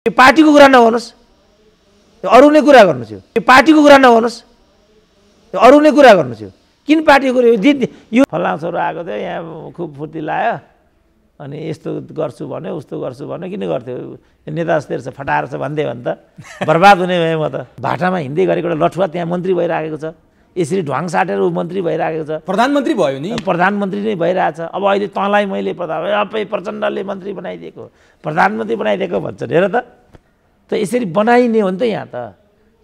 यो पार्टीको कुरा नगर्नुहोस्, यो अरूले कुरा गर्नुहोस्। यो पार्टीको कुरा नगर्नुहोस्, यो अरूले कुरा गर्नुहोस्। यो किन पार्टीको कुरा? यो फलाउँछहरू आएको थियो यहाँ खुब फुर्ती लायो अनि यस्तो गर्छु भन्यो उस्तो गर्छु भन्यो। किन गर्थ्यो? नेता जस्तै रहेछ फटाएर छ भन्दै भने त बर्बाद हुने भए म त। भाटामा हिँड्दै गरेको एउटा लठुवा त्यहाँ मन्त्री भइराखेको छ, यसरी ढ्वाङ साटेर ऊ मन्त्री भइराखेको छ, प्रधानमन्त्री भयो नि, प्रधानमन्त्री नै भइरहेछ। अब अहिले तँलाई मैले प्रचण्डले मन्त्री बनाइदिएको, प्रधानमन्त्री बनाइदिएको भन्छन्। हेर त यसरी बनाइने हो नि त। यहाँ त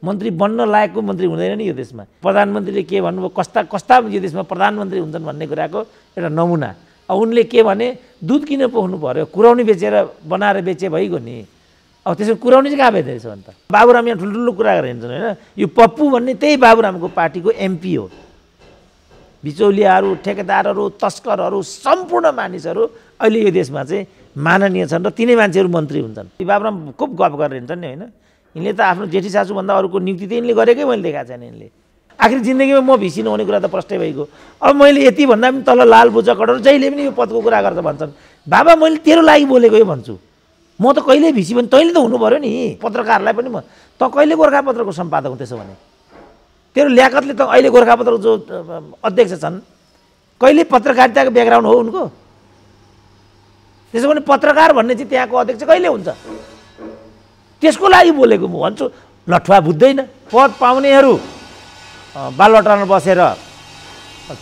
मन्त्री बन्न लायकको मन्त्री हुँदैन नि यो देशमा। प्रधानमन्त्रीले के भन्नुभयो, कस्ता कस्ता यो देशमा प्रधानमन्त्री हुन्छन् भन्ने कुराको एउटा नमुना। अब उनले के भने दुध किन पोख्नु पर्यो, कुराउनी बेचेर बनाएर बेचे भइगयो नि। अब त्यसो कुराउनी चाहिँ कहाँ बेच्दैछ अन्त? बाबुराम यहाँ ठुल्ठुलो कुरा गरेर हिँड्छन् होइन। यो पप्पू भन्ने त्यही बाबुरामको पार्टीको एमपी हो। बिचौलियाहरू, ठेकेदारहरू, तस्करहरू, सम्पूर्ण मानिसहरू अहिले यो देशमा चाहिँ माननीय छन् र तिनै मान्छेहरू मन्त्री हुन्छन्। बाबुराम खुब गफ गरेर हिँड्छन् नि होइन। यिनले त आफ्नो जेठी सासूभन्दा अरूको नियुक्ति त यिनले गरेकै मैले देखाएको छैन। यिनले आखिर जिन्दगीमा म भिसी नहुने कुरा त प्रष्टै भइगयो। अब मैले यति भन्दा पनि तल लाल बुजा कटाउनु जहिले पनि यो पदको कुरा गर्छ भन्छन्। बाबा मैले तेरो लागि बोलेको यो भन्छु। म त कहिले भिसी भने तैँले त हुनु पऱ्यो नि। पत्रकारलाई पनि म त कहिले गोर्खापत्रको सम्पादक हुँ त्यसो भने? तेरो ल्याकतले त अहिले गोर्खापत्रको जो अध्यक्ष छन् कहिले पत्रकारिताको ब्याकग्राउन्ड हो उनको? त्यसो भने पत्रकार भन्ने चाहिँ त्यहाँको अध्यक्ष कहिले हुन्छ? त्यसको लागि बोलेको म भन्छु। लठुवा बुझ्दैन। पद पाउनेहरू बालबटारमा बसेर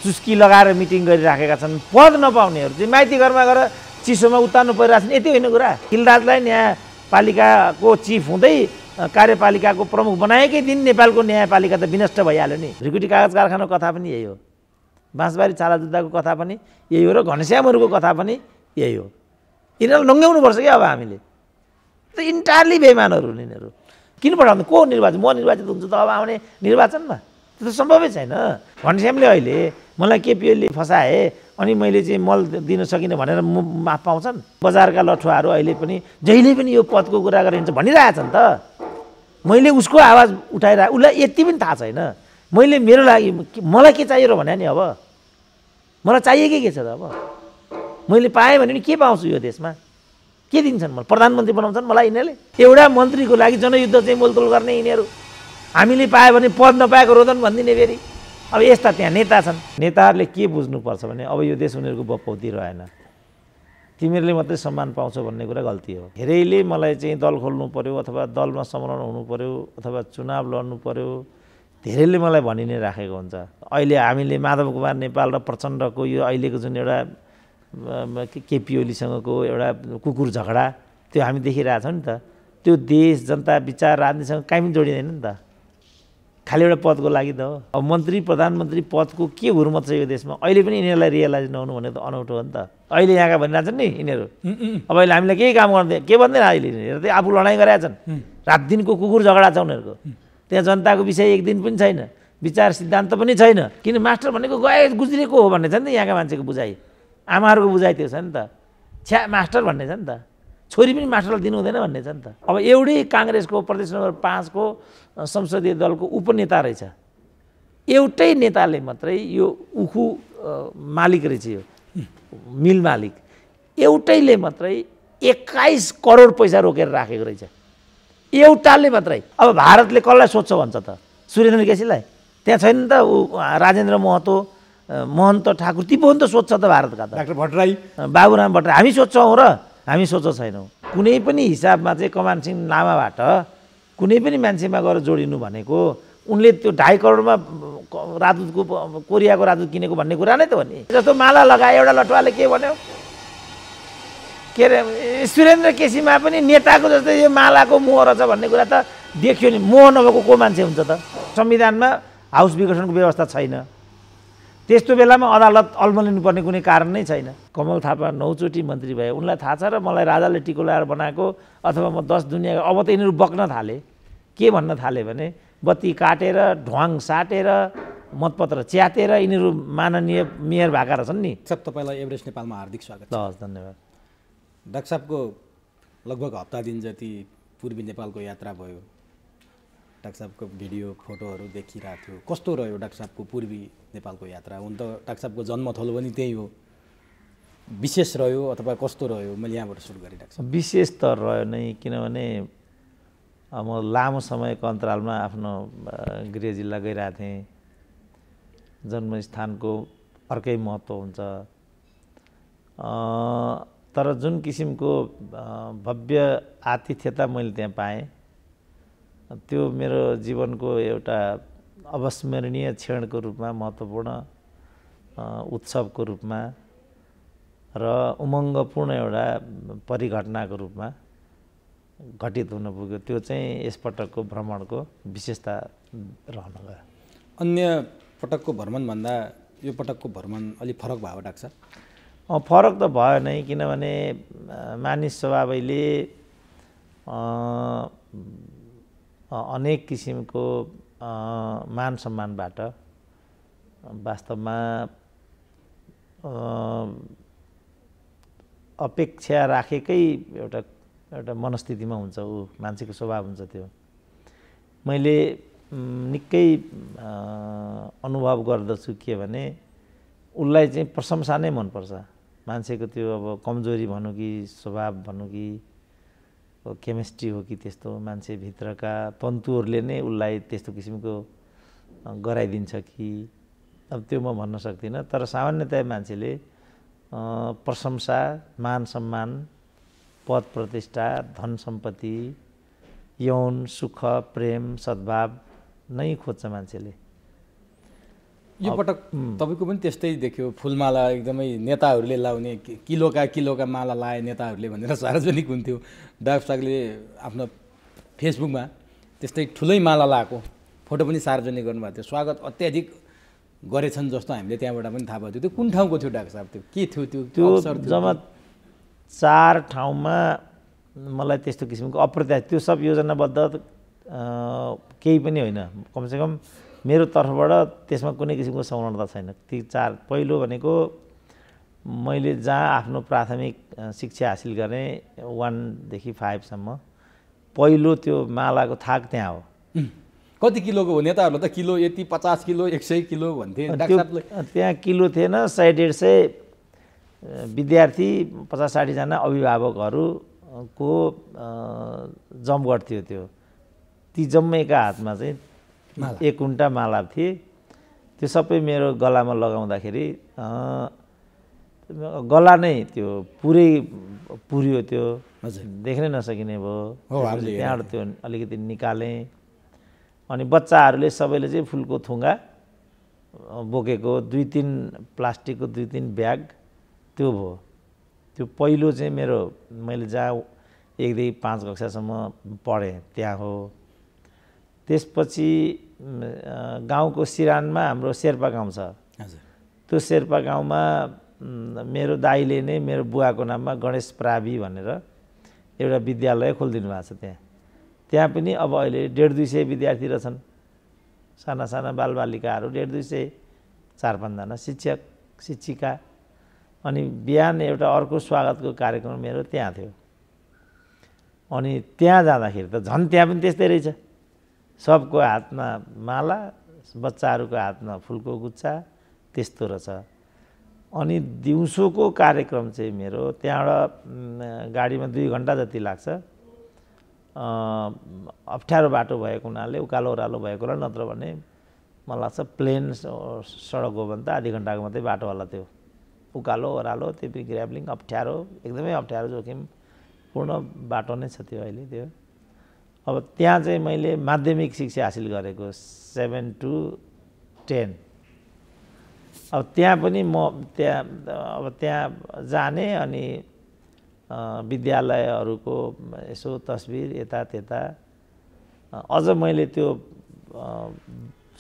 चुस्की लगाएर मिटिङ गरिराखेका छन्। पद नपाउनेहरू चाहिँ माइती घरमा गएर चिसोमा उतार्नु परिरहेको छ। यति होइन कुरा। खिलराजलाई न्यायपालिकाको चिफ हुँदै कार्यपालिकाको प्रमुख बनाएकै दिन नेपालको न्यायपालिका त विनष्ट भइहाल्यो नि। भ्रिकुटी कागज कारखानाको कथा पनि यही हो, बाँसबारी छाला जुत्ताको कथा पनि यही हो, र घनश्यामहरूको कथा पनि यही हो। यिनीहरूलाई नङ्ग्याउनुपर्छ क्या अब हामीले त। इन्टायरली बेइमानहरू यिनीहरू। किन पठाउँदा को निर्वाचित? म निर्वाचित हुन्छु त अब आउने निर्वाचनमा? त्यो त सम्भवै छैन। घनश्यामले अहिले मलाई केपिओले फसाए अनि मैले चाहिँ मल दिन सकिनँ भनेर माफ पाउँछन्? बजारका लठुवाहरू अहिले पनि जहिले पनि यो पदको कुरा गरेर हिँड्छ भनिरहेछन् त। मैले उसको आवाज उठाइरहेको, उसलाई यति पनि थाहा छैन मैले मेरो लागि मलाई के चाहियो र भने नि। अब मलाई चाहिएकै के छ त? अब मैले पाएँ भने नि के पाउँछु यो देशमा? के दिन्छन् मलाई? प्रधानमन्त्री बनाउँछन् मलाई यिनीहरूले? एउटा मन्त्रीको लागि जनयुद्ध चाहिँ मोलतोल गर्ने यिनीहरू। हामीले पायो भने पद नपाएको रोदन भनिदिने फेरि। अब यस्ता त्यहाँ नेता छन्। नेताहरूले के बुझ्नुपर्छ भने अब यो देश उनीहरूको बपौती रहेन। तिमीहरूले मात्रै सम्मान पाउँछौ भन्ने कुरा गल्ती हो। धेरैले मलाई चाहिँ दल खोल्नु पर्यो अथवा दलमा समरण हुनु पर्यो अथवा चुनाव लड्नु पर्यो, धेरैले मलाई भनि नै राखेको हुन्छ। अहिले हामीले माधव कुमार नेपाल र प्रचण्डको यो अहिलेको जुन एउटा केपी ओलीसँगको एउटा कुकुर झगडा त्यो हामी देखिरहेछौँ नि त। त्यो देश जनता विचार राजनीतिसँग काहीँ पनि जोडिँदैन नि त। खालि एउटा पदको लागि त हो। अब मन्त्री प्रधानमन्त्री पदको के हुर्मत छ यो देशमा? अहिले पनि यिनीहरूलाई रियलाइज नहुनु भने त अनौठो हो नि त। अहिले यहाँका भनिरहेछन् नि यिनीहरू। अब अहिले हामीलाई केही काम गर्दैन के भन्दैन। अहिले यिनीहरू त आफू लडाइँ गरेका छन्। रात दिनको कुकुर झगडा छ उनीहरूको। त्यहाँ जनताको विषय एक दिन पनि छैन, विचार सिद्धान्त पनि छैन। किन मास्टर भनेको गए गुज्रेको हो भन्ने छ नि त यहाँका मान्छेको बुझाइ। आमाहरूको बुझाइ त्यो छ नि त। छ्या मास्टर भन्ने छ नि त। छोरी पनि मास्टरलाई दिनु हुँदैन भन्ने छ नि त। अब एउटै काङ्ग्रेसको प्रदेश नम्बर 5 को संसदीय दलको उपनेता रहेछ। एउटै नेताले मात्रै यो उखु मालिक रहेछ, यो मिल मालिक एउटैले मात्रै 21 करोड पैसा रोकेर राखेको रहेछ। एउटाले मात्रै। अब भारतले कसलाई सोध्छ भन्छ त? सुरेन्द्र केसीलाई? त्यहाँ छैन नि त राजेन्द्र महतो, महन्त ठाकुर, ती पनि त सोध्छ त भारतका त। डाक्टर भट्टराई, बाबुराम भट्टराई। हामी सोध्छौँ र हामी सोध्छौँ छैनौँ। कुनै पनि हिसाबमा चाहिँ कमान सिंह लामाबाट कुनै पनि मान्छेमा गएर जोडिनु भनेको उनले त्यो 2.5 करोडमा राजदूतको कोरियाको राजदूत किनेको भन्ने कुरा नै त हो नि। जस्तो माला लगाए एउटा लटुवाले के भन्यो के अरे सुरेन्द्र केसीमा पनि नेताको जस्तै यो मालाको मोह रहेछ भन्ने कुरा त देखियो नि। मोह नभएको को मान्छे हुन्छ त? संविधानमा हाउस विघटनको व्यवस्था छैन। त्यस्तो बेलामा अदालत अल्मलिनुपर्ने कुनै कारण नै छैन। कमल थापा 9 चोटि मन्त्री भए। उनलाई थाहा छ र मलाई राजाले टिको लगाएर बनाएको अथवा म 10 दुनियाँ। अब त यिनीहरू बक्न थाले। के भन्न थाले भने बत्ती काटेर ढ्वाङ साटेर मतपत्र च्यातेर यिनीहरू माननीय मेयर भएका रहेछन् नि। सब तपाईँलाई एभरेस्ट नेपालमा हार्दिक स्वागत छ। हस् धन्यवाद। डाक्टर साहबको लगभग हप्ता दिन जति पूर्वी नेपालको यात्रा भयो। डाक्टर साहबको भिडियो फोटोहरू देखिरहेको थियो। कस्तो रह्यो डाक्टर साहबको पूर्वी नेपालको यात्रा? हुन त डाक्टर साहबको जन्मथलो पनि त्यही हो। विशेष रह्यो अथवा कस्तो रह्यो? मैले यहाँबाट सुरु गरेँ। डाक्टर साहब विशेष त रह्यो नै, किनभने म लामो समयको अन्तरालमा आफ्नो गृह जिल्ला गइरहेको थिएँ। जन्मस्थानको अर्कै महत्त्व हुन्छ। तर जुन किसिमको भव्य आतिथ्यता मैले त्यहाँ पाएँ, त्यो मेरो जीवनको एउटा अविस्मरणीय क्षणको रूपमा, महत्त्वपूर्ण उत्सवको रूपमा र उमङ्गपूर्ण एउटा परिघटनाको रूपमा घटित हुन पुग्यो। त्यो चाहिँ यसपटकको भ्रमणको विशेषता रहन गयो। अन्य पटकको भ्रमणभन्दा यो पटकको भ्रमण अलिक फरक भयो डाक्टर साहब? फरक त भयो नै, किनभने मानिस स्वभावैले अनेक किसिमको मान सम्मानबाट वास्तवमा अपेक्षा राखेकै एउटा मनस्थितिमा हुन्छ। ऊ मान्छेको स्वभाव हुन्छ त्यो। मैले निकै अनुभव गर्दछु के भने उसलाई चाहिँ प्रशंसा नै मनपर्छ। मान्छेको त्यो अब कमजोरी भनौँ कि स्वभाव भनौँ कि केमिस्ट्री हो कि त्यस्तो मान्छेभित्रका तन्तुहरूले नै उसलाई त्यस्तो किसिमको गराइदिन्छ कि अब त्यो म भन्न सक्दिनँ। तर सामान्यतया मान्छेले प्रशंसा, मान सम्मान, पद प्रतिष्ठा, धन सम्पत्ति, यौन सुख, प्रेम, सद्भाव नै खोज्छ मान्छेले। यो पटक तपाईँको पनि त्यस्तै देखियो। फुलमाला एकदमै नेताहरूले लाउने किलोका माला लाए नेताहरूले भनेर सार्वजनिक हुन्थ्यो। डाक्टर साहबले आफ्नो फेसबुकमा त्यस्तै ठुलै माला लाएको फोटो पनि सार्वजनिक गर्नुभएको थियो। स्वागत अत्याधिक गरेछन् जस्तो हामीले त्यहाँबाट पनि थाहा भयो। त्यो कुन ठाउँको थियो डाक्टर साहब? त्यो के थियो? त्यो जम्मा 4 ठाउँमा मलाई त्यस्तो किसिमको अप्रत्याशित, त्यो सब योजनाबद्ध केही पनि होइन। कमसेकम मेरो तर्फबाट त्यसमा कुनै किसिमको संलग्नता छैन। ती 4, पहिलो भनेको मैले जहाँ आफ्नो प्राथमिक शिक्षा हासिल गरेँ 1 देखि 5 सम्म, पहिलो त्यो मालाको थाक त्यहाँ हो। कति किलोको हो? नेताहरूले त किलो यति 50 किलो 100 किलो भन्थे। त्यहाँ किलो थिएन, 100-150 विद्यार्थी, 50-60 जना अभिभावकहरूको जमघट थियो त्यो। ती जम्मैका हातमा चाहिँ 1 कुन्टा माला थिए। त्यो सबै मेरो गलामा लगाउँदाखेरि गला नै त्यो पुरै पुर्यो। त्यो देख्नै नसकिने भयो। त्यहाँबाट त्यो अलिकति निकालेँ। अनि बच्चाहरूले सबैले चाहिँ फुलको थुङ्गा बोकेको 2-3 प्लास्टिकको 2-3 ब्याग त्यो भयो। त्यो पहिलो चाहिँ मेरो, मैले जहाँ 1 देखि 5 कक्षासम्म पढेँ त्यहाँ हो। त्यसपछि गाउँको सिरानमा हाम्रो शेर्पा गाउँ छ। त्यो शेर्पा गाउँमा मेरो दाइले नै मेरो बुवाको नाममा गणेश प्रावि भनेर एउटा विद्यालय खोलिदिनु भएको छ। त्यहाँ पनि अब अहिले 150-200 विद्यार्थी रहेछन्। साना साना बालबालिकाहरू 150-200, 4-5 जना शिक्षक शिक्षिका। अनि बिहान एउटा अर्को स्वागतको कार्यक्रम मेरो त्यहाँ थियो। अनि त्यहाँ जाँदाखेरि त झन् त्यहाँ पनि त्यस्तै रहेछ। सबको हातमा माला, बच्चाहरूको हातमा फुलको गुच्छा, त्यस्तो रहेछ। अनि दिउँसोको कार्यक्रम चाहिँ मेरो त्यहाँबाट गाडीमा 2 घन्टा जति लाग्छ। अप्ठ्यारो बाटो भएको हुनाले, उकालो ओह्रालो भएको होला, नत्र भने मलाई लाग्छ प्लेन सडक हो भने त आधी घन्टाको मात्रै बाटो होला। त्यो उकालो ओह्रालो, त्यो पनि ग्राभलिङ, अप्ठ्यारो, एकदमै अप्ठ्यारो जोखिमपूर्ण बाटो नै छ त्यो अहिले त्यो। अब त्यहाँ चाहिँ मैले माध्यमिक शिक्षा हासिल गरेको 7 to 10। अब त्यहाँ पनि म त्यहाँ जाने अनि विद्यालयहरूको यसो तस्बिर यता त्यता। अझ मैले त्यो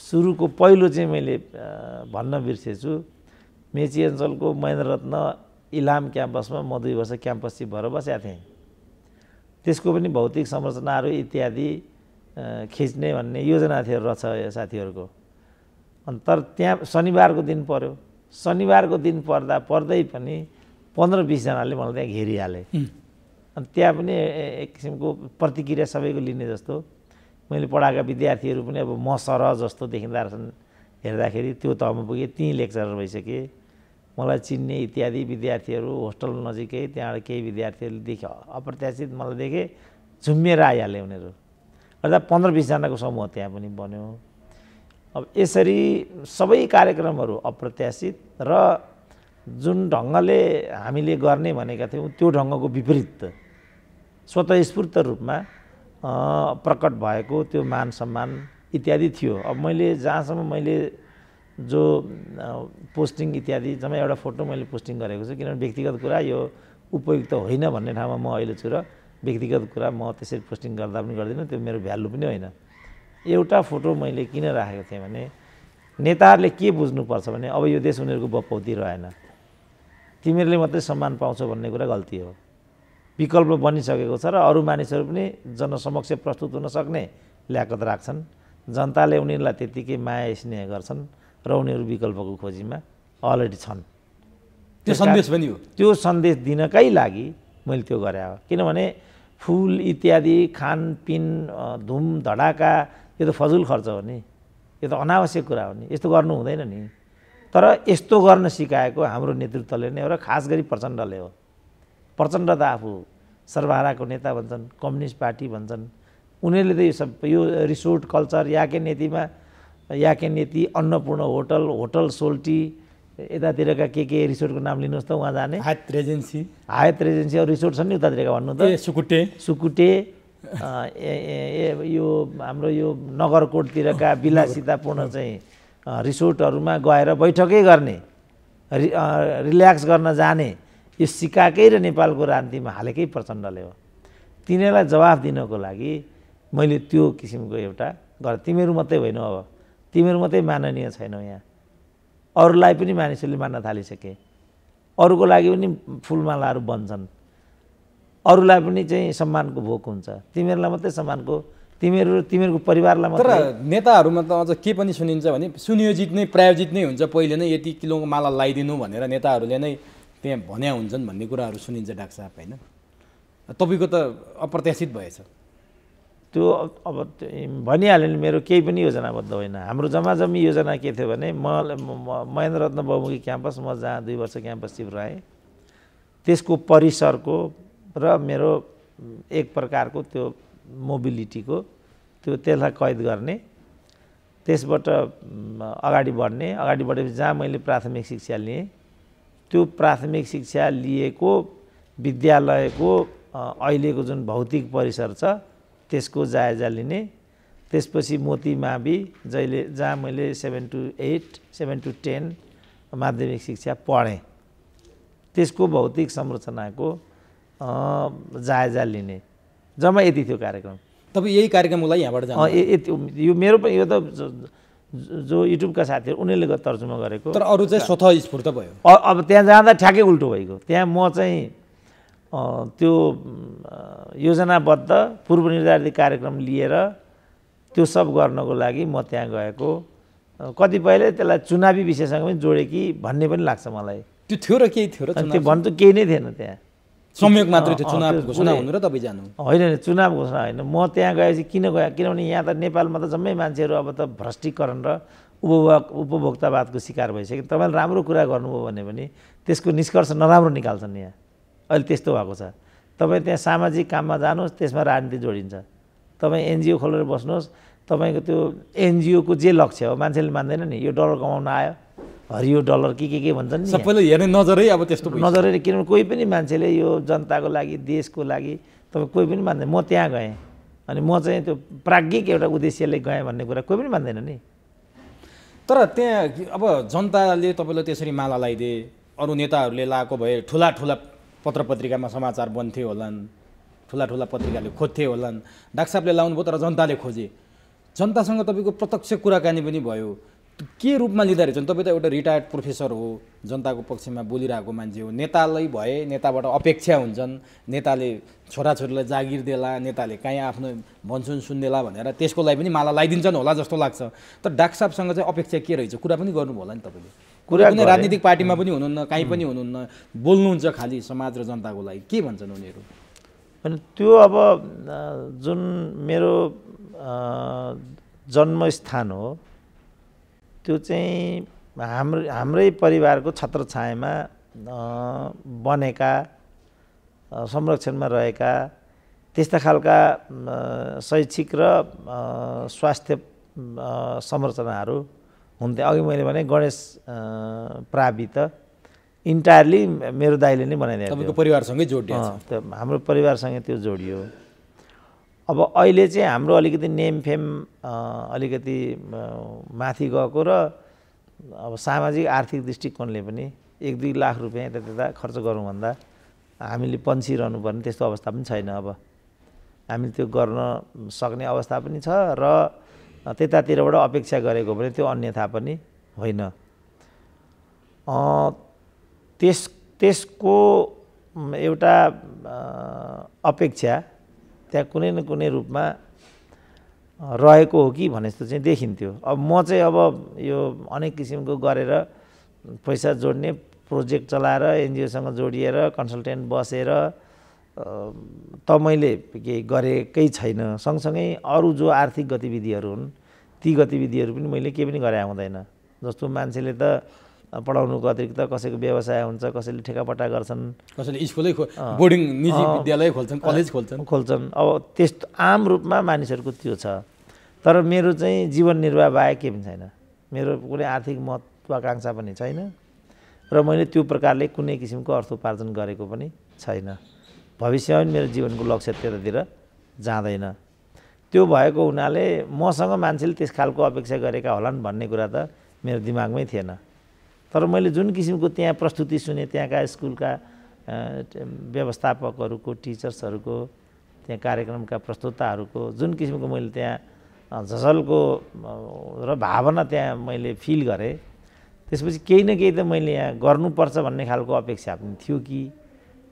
सुरुको पहिलो चाहिँ मैले भन्न बिर्सेछु। मेची अञ्चलको महेन्द्ररत्न इलाम क्याम्पसमा म 2 वर्ष क्याम्पस चिफ भएर बसेको थिएँ। त्यसको पनि भौतिक संरचनाहरू इत्यादि खिच्ने भन्ने योजना थियो रहेछ साथीहरूको। अनि तर त्यहाँ शनिबारको दिन पर्यो। शनिबारको दिन पर्दै पनि 15-20 जनाले मलाई त्यहाँ घेरिहाले। अनि त्यहाँ पनि एक किसिमको प्रतिक्रिया सबैको लिने जस्तो। मैले पढाएका विद्यार्थीहरू पनि अब म सरह जस्तो देखिँदा रहेछन् हेर्दाखेरि। त्यो तहमा पुगेँ, त्यहीँ लेक्चरर भइसकेँ। मलाई चिन्ने इत्यादि विद्यार्थीहरू होस्टल नजिकै, त्यहाँबाट केही विद्यार्थीहरूले देखे, अप्रत्याशित मलाई देखे, झुम्मिएर आइहाले उनीहरू। अर्थात् 15-20 जनाको समूह त्यहाँ पनि बन्यो। अब यसरी सबै कार्यक्रमहरू अप्रत्याशित र जुन ढङ्गले हामीले गर्ने भनेका थियौँ त्यो ढङ्गको विपरीत स्वतःस्फूर्त रूपमा प्रकट भएको त्यो मान सम्मान इत्यादि थियो। अब मैले जहाँसम्म मैले जो पोस्टिङ इत्यादि जम्मै एउटा फोटो मैले पोस्टिङ गरेको छु, किनभने व्यक्तिगत कुरा यो उपयुक्त होइन भन्ने ठाउँमा म अहिले छु र व्यक्तिगत कुरा म त्यसरी पोस्टिङ गर्दा पनि गर्दिनँ, त्यो मेरो भ्यालु पनि होइन। एउटा फोटो मैले किन राखेको थिएँ भने नेताहरूले के बुझ्नुपर्छ भने अब यो देश उनीहरूको बपौती रहेन, तिमीहरूले मात्रै सम्मान पाउँछौ भन्ने कुरा गल्ती हो। विकल्प बनिसकेको छ र अरू मानिसहरू पनि जनसमक्ष प्रस्तुत हुन सक्ने ल्याकत राख्छन्। जनताले उनीहरूलाई त्यत्तिकै माया स्नेह गर्छन् र उनीहरू विकल्पको खोजीमा अलरेडी छन्। त्यो सन्देश पनि हो। त्यो सन्देश दिनकै लागि मैले त्यो गरे हो। किनभने फुल इत्यादि खानपिन धुम धडाका यो त फजुल खर्च हो नि, यो त अनावश्यक कुरा हो नि, यस्तो गर्नु हुँदैन नि। तर यस्तो गर्न सिकाएको हाम्रो नेतृत्वले नै हो र खास गरी प्रचण्डले हो। प्रचण्ड त आफू सर्वहाराको नेता भन्छन्, कम्युनिस्ट पार्टी भन्छन्, उनीहरूले त यो सब यो रिसोर्ट कल्चर याके नीति अन्नपूर्ण होटल सोल्टी यतातिरका के रिसोर्टको नाम लिनुहोस् त उहाँ जाने हायत रेजेन्सी अरू रिसोर्ट छन् नि उतातिरका भन्नु त सुकुटे यो हाम्रो यो नगरकोटतिरका विलासितापूर्ण चाहिँ रिसोर्टहरूमा गएर बैठकै गर्ने रिल्याक्स गर्न जाने यो सिकाएकै र नेपालको राजनीतिमा हालेकै प्रचण्डले हो। तिनीहरूलाई जवाफ दिनको लागि मैले त्यो किसिमको एउटा गरेँ। तिमीहरू मात्रै होइन, अब तिमीहरू मात्रै माननीय छैनौ, यहाँ अरूलाई पनि मानिसहरूले मान्न थालिसके, अरूको लागि पनि फुलमालाहरू बन्छन्, अरूलाई पनि चाहिँ सम्मानको भोक हुन्छ, तिमीहरूलाई मात्रै सम्मानको तिमीहरूको परिवारलाई मात्रै। तर नेताहरूमा त अझ के पनि सुनिन्छ भने सुनियोजित नै प्रायोजित नै हुन्छ, पहिले नै यति किलोको माला लगाइदिनु भनेर नेताहरूले नै त्यहाँ भन्या हुन्छन् भन्ने कुराहरू सुनिन्छ डाक्टर साहब, होइन? तपाईँको त अप्रत्याशित भएछ त्यो। अब भनिहाल्यो नि, मेरो केही पनि योजनाबद्ध होइन। हाम्रो जम्मी योजना के थियो भने महेन्द्र रत्न बहुमुखी क्याम्पस, म जहाँ 2 वर्ष क्याम्पस चिफ रहेँ, त्यसको परिसरको र मेरो एक प्रकारको त्यो मोबिलिटीको त्यसलाई कैद गर्ने, त्यसबाट अगाडि बढेपछि जहाँ मैले प्राथमिक शिक्षा लिएँ त्यो प्राथमिक शिक्षा लिएको विद्यालयको अहिलेको जुन भौतिक परिसर छ त्यसको जायजा लिने, त्यसपछि मोती मावि जहाँ मैले 7 to 10 माध्यमिक शिक्षा पढेँ त्यसको भौतिक संरचनाको जायजा लिने, जम्मा यति थियो कार्यक्रम। तपाईँ यही कार्यक्रमको लागि यहाँबाट जानु? यो मेरो पनि, यो त जो युट्युबका साथीहरू उनीहरूले तर्जुमा गरेको। तर अरू चाहिँ स्वतःस्फूर्त भयो। अब त्यहाँ जाँदा ठ्याक्कै उल्टो भइगयो। त्यहाँ म चाहिँ त्यो योजनाबद्ध पूर्व निर्धारित कार्यक्रम लिएर त्यो सब गर्नको लागि म त्यहाँ गएको। कतिपयले त्यसलाई चुनावी विषयसँग पनि जोडे कि भन्ने पनि लाग्छ मलाई। त्यो थियो र केही थियो र त्यो भन्नु केही नै थिएन, त्यहाँ संयोग मात्रै थियो। चुनाव घोषणा हुनु र तपाईँ जानु होइन, चुनाव घोषणा होइन। म त्यहाँ गएपछि किन गएँ, किनभने यहाँ त नेपालमा त जम्मै मान्छेहरू अब त भ्रष्टीकरण र उपभोक्तावादको शिकार भइसक्यो। तपाईँले राम्रो कुरा गर्नुभयो भने पनि त्यसको निष्कर्ष नराम्रो निकाल्छन्। यहाँ अहिले त्यस्तो भएको छ। तपाईँ त्यहाँ सामाजिक काममा जानुहोस्, त्यसमा राजनीति जोडिन्छ। तपाईँ एनजिओ खोलेर बस्नुहोस्, तपाईँको त्यो एनजिओको जे लक्ष्य हो मान्छेले मान्दैन नि। यो डलर कमाउन आयो, हरियो डलर के भन्छन् नि, सबैले हेर्ने नजरै अब त्यस्तो नजरै। किनभने कोही पनि मान्छेले यो जनताको लागि देशको लागि तपाईँ कोही पनि मान्दैन। म त्यहाँ गएँ अनि म चाहिँ त्यो प्राज्ञिक एउटा उद्देश्यले गएँ भन्ने कुरा कोही पनि मान्दैन नि। तर त्यहाँ अब जनताले तपाईँलाई त्यसरी माला लगाइदिए, अरू नेताहरूले लगाएको भए ठुला पत्र पत्रिकामा समाचार बन्थ्यो होलान्, ठुला पत्रिकाले खोज्थे होलान्। डाक्टर साहबले लाउनु भयो तर जनताले खोजे, जनतासँग तपाईँको प्रत्यक्ष कुराकानी पनि भयो। के रूपमा लिँदो रहेछन्? तपाईँ त एउटा रिटायर्ड प्रोफेसर हो, जनताको पक्षमा बोलिरहेको मान्छे हो। नेतालाई भए नेताबाट अपेक्षा हुन्छन्, नेताले छोराछोरीलाई जागिर देला, नेताले काहीँ आफ्नो भन्छन् सुन्देला भनेर त्यसको लागि पनि माला लगाइदिन्छन् होला जस्तो लाग्छ। तर डाक्टर साहबसँग चाहिँ अपेक्षा के रहेछ? कुरा पनि गर्नुभयो होला नि तपाईँले। कुनै राजनीतिक पार्टीमा पनि हुनुहुन्न, कहीँ पनि हुनुहुन्न, बोल्नुहुन्छ खालि समाज र जनताको लागि। के भन्छन् उनीहरू? अनि त्यो अब जुन मेरो जन्मस्थान हो त्यो चाहिँ हाम्रै परिवारको छत्रछायामा बनेका संरक्षणमा रहेका त्यस्ता खालका शैक्षिक र स्वास्थ्य संरचनाहरू हुन्थे। अघि मैले भने गणेश प्रावि त इन्टायरली मेरो दाइले नै बनाइदिएको थियो। तपाईँको परिवारसँगै जोडियो त्यो हाम्रो परिवारसँग त्यो जोडियो। अब अहिले चाहिँ हाम्रो अलिकति नेमफेम अलिकति माथि गएको र अब सामाजिक आर्थिक दृष्टिकोणले पनि 1-2 लाख रुपियाँ यता खर्च गरौँ भन्दा हामीले पन्छिरहनु पर्ने त्यस्तो अवस्था पनि छैन। अब हामीले त्यो गर्न सक्ने अवस्था पनि छ र त्यतातिरबाट अपेक्षा गरेको भने त्यो अन्यथा पनि होइन। त्यसको एउटा अपेक्षा त्यहाँ कुनै न कुनै रूपमा रहेको हो कि भने जस्तो चाहिँ देखिन्थ्यो। अब म चाहिँ अब यो अनेक किसिमको गरेर पैसा जोड्ने प्रोजेक्ट चलाएर एनजिओसँग जोडिएर कन्सल्टेन्ट बसेर त मैले केही गरेकै छैन। सँगसँगै अरू जो आर्थिक गतिविधिहरू हुन् ती गतिविधिहरू पनि मैले केही पनि गरे हुँदैन। जस्तो मान्छेले त पढाउनुको अतिरिक्त कसैको व्यवसाय हुन्छ, कसैले ठेकापट्टा गर्छन्, कसैले स्कुलै बोर्डिङ निजी विद्यालय खोल्छन्, कलेज खोल्छन्। अब त्यस्तो आम रूपमा मानिसहरूको त्यो छ। तर मेरो चाहिँ जीवन निर्वाह बाहेक केही पनि छैन। मेरो कुनै आर्थिक महत्त्वाकांक्षा पनि छैन र मैले त्यो प्रकारले कुनै किसिमको अर्थोपार्जन गरेको पनि छैन। भविष्यमा पनि मेरो जीवनको लक्ष्य त्यतातिर जाँदैन। त्यो भएको हुनाले मसँग मान्छेले त्यस खालको अपेक्षा गरेका होलान् भन्ने कुरा त मेरो दिमागमै थिएन। तर मैले जुन किसिमको त्यहाँ प्रस्तुति सुने, त्यहाँका स्कुलका व्यवस्थापकहरूको, टिचर्सहरूको, त्यहाँ कार्यक्रमका प्रस्तुताहरूको जुन किसिमको मैले त्यहाँ झसलको र भावना त्यहाँ मैले फिल गरेँ, त्यसपछि केही न केही त मैले यहाँ गर्नुपर्छ भन्ने खालको अपेक्षा पनि थियो कि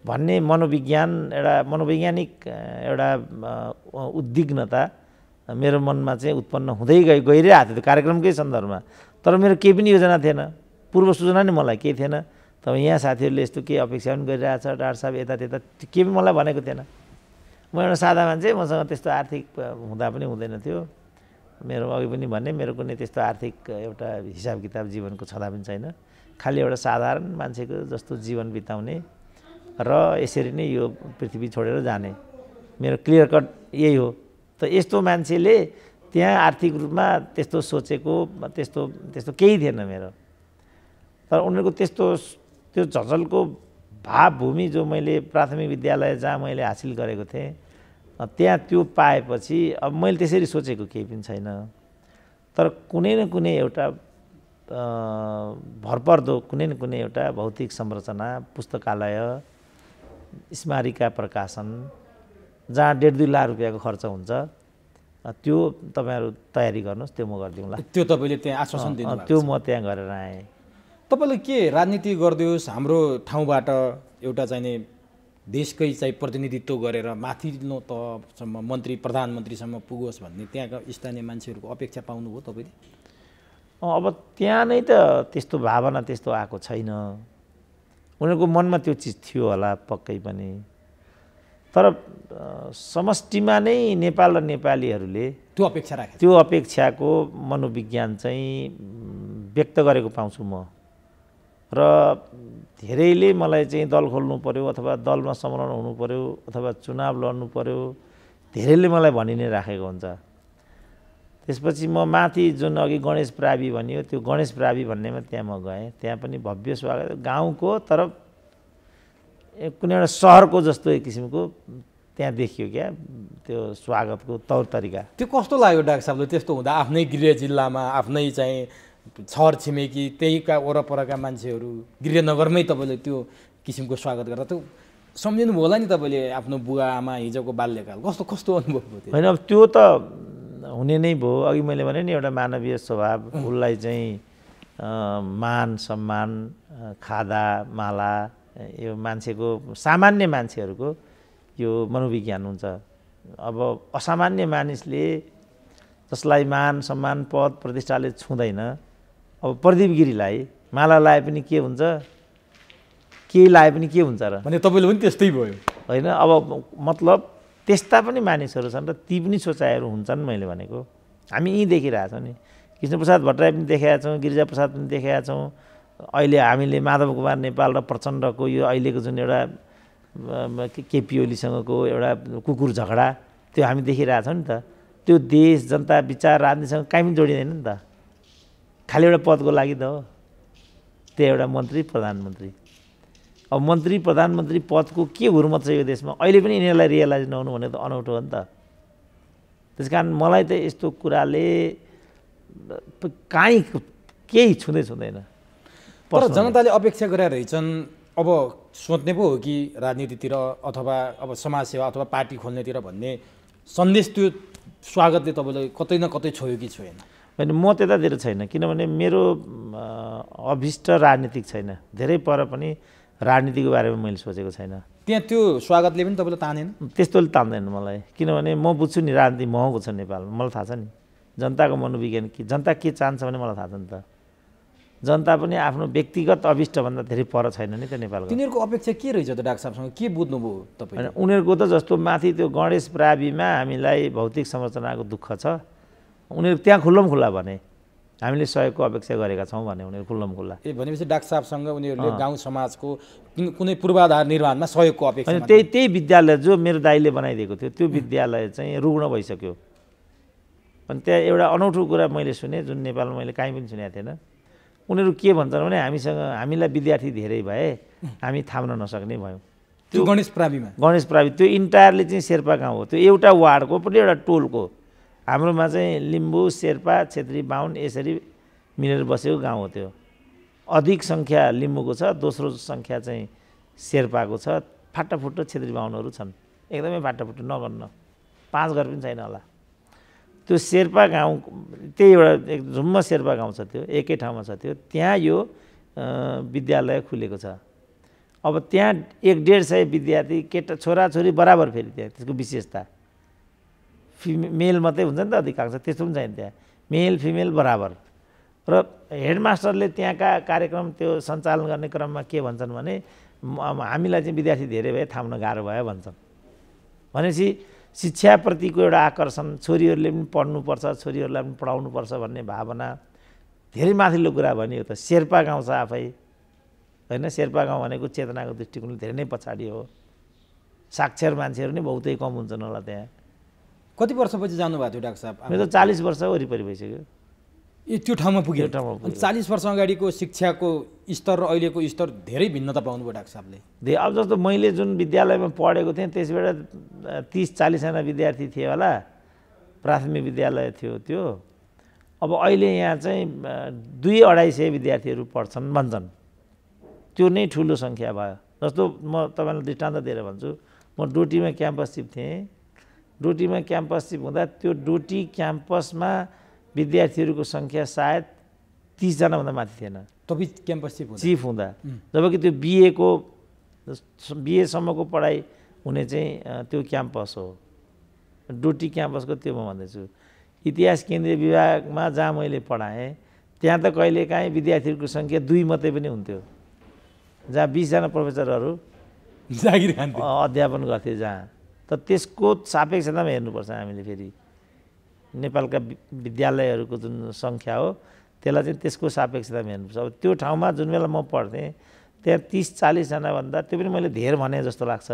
भन्ने मनोवैज्ञानिक एउटा उद्विग्नता मेरो मनमा चाहिँ उत्पन्न हुँदै गइरहेको थियो कार्यक्रमकै सन्दर्भमा। तर मेरो केही पनि योजना थिएन, पूर्व सूचना नै मलाई केही थिएन। तब यहाँ साथीहरूले यस्तो केही अपेक्षा पनि गरिरहेछ, डाक्टर साहब यता त्यता केही पनि मलाई भनेको थिएन। म एउटा सादा मान्छे, मसँग त्यस्तो आर्थिक हुँदा पनि हुँदैन थियो। मेरो अघि पनि भने मेरो कुनै त्यस्तो आर्थिक एउटा हिसाब किताब जीवनको छँदा पनि छैन। खालि एउटा साधारण मान्छेको जस्तो जीवन बिताउने र यसरी नै यो पृथ्वी छोडेर जाने मेरो क्लियर कट यही हो। त यस्तो मान्छेले त्यहाँ आर्थिक रूपमा त्यस्तो सोचेको त्यस्तो केही थिएन मेरो। तर उनीहरूको त्यो झसलको भावभूमि जो मैले प्राथमिक विद्यालय जहाँ मैले हासिल गरेको थिएँ त्यहाँ त्यो पाएपछि अब मैले त्यसरी सोचेको केही पनि छैन। तर कुनै न कुनै एउटा भरपर्दो कुनै न कुनै एउटा भौतिक संरचना, पुस्तकालय, स्मारिका प्रकाशन जहाँ 1.5-2 लाख रुपियाँको खर्च हुन्छ, त्यो तपाईँहरू तयारी गर्नुहोस्, त्यो म गरिदिउँला। त्यो तपाईँले त्यहाँ आश्वासन दिनु? त्यो म त्यहाँ गरेर आएँ। तपाईँले के राजनीति गरिदियोस्, हाम्रो ठाउँबाट एउटा चाहिने देशकै चाहिँ प्रतिनिधित्व गरेर माथिल्लो तहसम्म मन्त्री प्रधानमन्त्रीसम्म पुगोस् भन्ने त्यहाँका स्थानीय मान्छेहरूको अपेक्षा पाउनुभयो तपाईँले? अब त्यहाँ नै त त्यस्तो भावना त्यस्तो आएको छैन। उनीहरूको मनमा त्यो चिज थियो होला पक्कै पनि। तर समष्टिमा नै नेपाल र नेपालीहरूले त्यो अपेक्षाको मनोविज्ञान चाहिँ व्यक्त गरेको पाउँछु म। र धेरैले मलाई चाहिँ दल खोल्नु पर्यो अथवा दलमा संलग्न हुनु पर्यो अथवा चुनाव लड्नु पर्यो, धेरैले मलाई भनि नै राखेको हुन्छ। त्यसपछि म माथि जुन अघि गणेश प्रावि भनियो, त्यो गणेश प्रावि भन्नेमा त्यहाँ म गएँ। त्यहाँ पनि भव्य स्वागत, गाउँको तर कुनै एउटा सहरको जस्तो एक किसिमको त्यहाँ देखियो क्या त्यो स्वागतको तौर तरिका। त्यो कस्तो लाग्यो डाक्टर साहबले त्यस्तो हुँदा? आफ्नै गृह जिल्लामा आफ्नै चाहिँ छर छिमेकी त्यहीका वरपरका मान्छेहरू गृहनगरमै तपाईँले त्यो किसिमको स्वागत गर्दा त्यो सम्झिनु होला नि तपाईँले आफ्नो बुवा आमा हिजोको बाल्यकाल कस्तो अनुभव भयो? होइन, अब त्यो त हुने नै भयो। अघि मैले भने नि एउटा मानवीय स्वभाव, उसलाई चाहिँ मान सम्मान, खादा माला, यो मान्छेको सामान्य मान्छेहरूको यो मनोविज्ञान हुन्छ। अब असामान्य मानिसले जसलाई मान सम्मान पद प्रतिष्ठाले छुँदैन, अब प्रदीप गिरीलाई माला लाए पनि के हुन्छ, केही लाए पनि के हुन्छ र? भने तपाईँले पनि त्यस्तै भयो होइन? अब मतलब त्यस्ता पनि मानिसहरू छन् र ती पनि सोचाइहरू हुन्छन्। मैले भनेको हामी यहीँ देखिरहेछौँ नि, कृष्णप्रसाद भट्टराई पनि देखेका छौँ, गिरिजाप्रसाद पनि देखेका छौँ। अहिले हामीले माधव कुमार नेपाल र प्रचण्डको यो अहिलेको जुन एउटा केपी ओलीसँगको एउटा कुकुर झगडा त्यो हामी देखिरहेछौँ नि त। त्यो देश जनता विचार राजनीतिसँग काहीँ पनि जोडिँदैन नि त, खालि एउटा पदको लागि त हो। त्यो एउटा मन्त्री प्रधानमन्त्री, अब मन्त्री प्रधानमन्त्री पदको के हुर्मत छ यो देशमा अहिले पनि यिनीहरूलाई रियलाइज नहुनु भनेको त अनौठो हो नि त। त्यस कारण मलाई त यस्तो कुराले काहीँ केही छुँदैन। तर जनताले अपेक्षा गरेर रहेछन्, अब सोच्ने पो हो कि राजनीतितिर अथवा अब समाजसेवा अथवा पार्टी खोल्नेतिर भन्ने सन्देश त्यो स्वागतले तपाईँलाई कतै न कतै छोयो कि छोएन? होइन, म त्यतातिर छैन, किनभने मेरो अभिष्ट राजनीतिक छैन। धेरै पर पनि राजनीतिको बारेमा मैले सोचेको छैन। त्यहाँ त्यो स्वागतले पनि तपाईँलाई तानेन? त्यस्तोले तान्दैन मलाई, किनभने म बुझ्छु नि राजनीति महँगो छ नेपालमा। मलाई थाहा छ नि जनताको मनोविज्ञान के, जनता के चाहन्छ भने मलाई थाहा छ नि त। जनता पनि आफ्नो व्यक्तिगत अभिष्टभन्दा धेरै पर छैन नि त नेपालको। तिनीहरूको अपेक्षा के रहेछ त डाक्टर साहबसँग, के बुझ्नुभयो तपाईँ? उनीहरूको त जस्तो माथि त्यो गणेश प्राविमा हामीलाई भौतिक संरचनाको दुःख छ, उनीहरू त्यहाँ खुल्लम खुल्ला भने हामीले सहयोगको अपेक्षा गरेका छौँ भने उनीहरू खुल्लम खुल्ला। भनेपछि डाक्टर साहबसँग उनीहरूले गाउँ समाजको कुनै पूर्वाधार निर्माणमा सहयोगको अपेक्षा? त्यही विद्यालय जो मेरो दाइले बनाइदिएको थियो त्यो विद्यालय चाहिँ रुग्ण भइसक्यो। अनि त्यहाँ एउटा अनौठो कुरा मैले सुने, जुन नेपालमा मैले काहीँ पनि सुनेको थिएन। उनीहरू के भन्छन् भने हामीलाई विद्यार्थी धेरै भए हामी थाम्न नसक्ने भयौँ। त्यो गणेश प्रावि त्यो इन्टायरली चाहिँ शेर्पा गाउँ हो। त्यो एउटा वार्डको पनि एउटा टोलको, हाम्रोमा चाहिँ लिम्बू शेर्पा छेत्री बाहुन यसरी मिलेर बसेको गाउँ हो। त्यो अधिक सङ्ख्या लिम्बूको छ, दोस्रो सङ्ख्या चाहिँ शेर्पाको छ, फाटाफुट्टो छेत्री बाहुनहरू छन्, एकदमै फाटाफुट्टो नगर्न 5 घर पनि छैन होला। त्यो शेर्पा गाउँ त्यही एउटा एक झुम्म शेर्पा गाउँ छ, त्यो एकै ठाउँमा छ। त्यो त्यहाँ यो विद्यालय खुलेको छ। अब त्यहाँ 150 विद्यार्थी केटा छोराछोरी बराबर, फेरि त्यहाँ त्यसको विशेषता मेल मात्रै हुन्छ नि त अधिकांश, त्यस्तो पनि छैन त्यहाँ, मेल फिमेल बराबर। र हेडमास्टरले त्यहाँका कार्यक्रम त्यो सञ्चालन गर्ने क्रममा के भन्छन् भने हामीलाई चाहिँ विद्यार्थी धेरै भए थाम्न गाह्रो भयो भन्छन्। भनेपछि शिक्षाप्रतिको एउटा आकर्षण, छोरीहरूले पनि पढ्नुपर्छ, छोरीहरूलाई पनि पढाउनुपर्छ भन्ने भावना धेरै माथिल्लो कुरा भन्यो। त शेर्पा गाउँ छ आफै होइन, शेर्पा गाउँ भनेको चेतनाको दृष्टिकोणले धेरै नै पछाडि हो। साक्षर मान्छेहरू नै बहुतै कम हुन्छन् होला त्यहाँ। कति वर्षपछि जानुभएको थियो डाक्टर साहब? मेरो त 40 वर्ष वरिपरि भइसक्यो। त्यो ठाउँमा पुग्यो? 40 वर्ष अगाडिको शिक्षाको स्तर र अहिलेको स्तर धेरै भिन्नता पाउनुभयो डाक्टर साहबले? अब जस्तो मैले जुन विद्यालयमा पढेको थिएँ त्यस बेला 30-40जना विद्यार्थी थिए होला, प्राथमिक विद्यालय थियो त्यो। अब अहिले यहाँ चाहिँ 200-250 विद्यार्थीहरू पढ्छन् भन्छन्, त्यो नै ठुलो सङ्ख्या भयो। जस्तो म तपाईँलाई दृष्टान्त दिएर भन्छु, म डोटीमा क्याम्पस चिफ थिएँ। डोटीमा क्याम्पस चिफ हुँदा त्यो डोटी क्याम्पसमा विद्यार्थीहरूको सङ्ख्या सायद 30 जनाभन्दा माथि थिएन तपाईँ क्याम्पस चिफ हुँदा। जबकि त्यो बिएसम्मको पढाइ हुने चाहिँ त्यो क्याम्पस हो, डोटी क्याम्पसको त्यो म भन्दैछु। इतिहास केन्द्रीय विभागमा जहाँ मैले पढाएँ त्यहाँ त कहिलेकाहीँ विद्यार्थीहरूको सङ्ख्या 2 मात्रै पनि हुन्थ्यो, जहाँ 20 जना प्रोफेसरहरू अध्यापन गर्थे जहाँ। त त्यसको सापेक्षतामा हेर्नुपर्छ हामीले। फेरि नेपालका विद्यालयहरूको जुन सङ्ख्या हो त्यसलाई चाहिँ त्यसको सापेक्षतामा हेर्नुपर्छ। अब त्यो ठाउँमा जुन बेला म पढ्थेँ त्यहाँ 30-40 जनाभन्दा त्यो पनि मैले धेर भने जस्तो लाग्छ,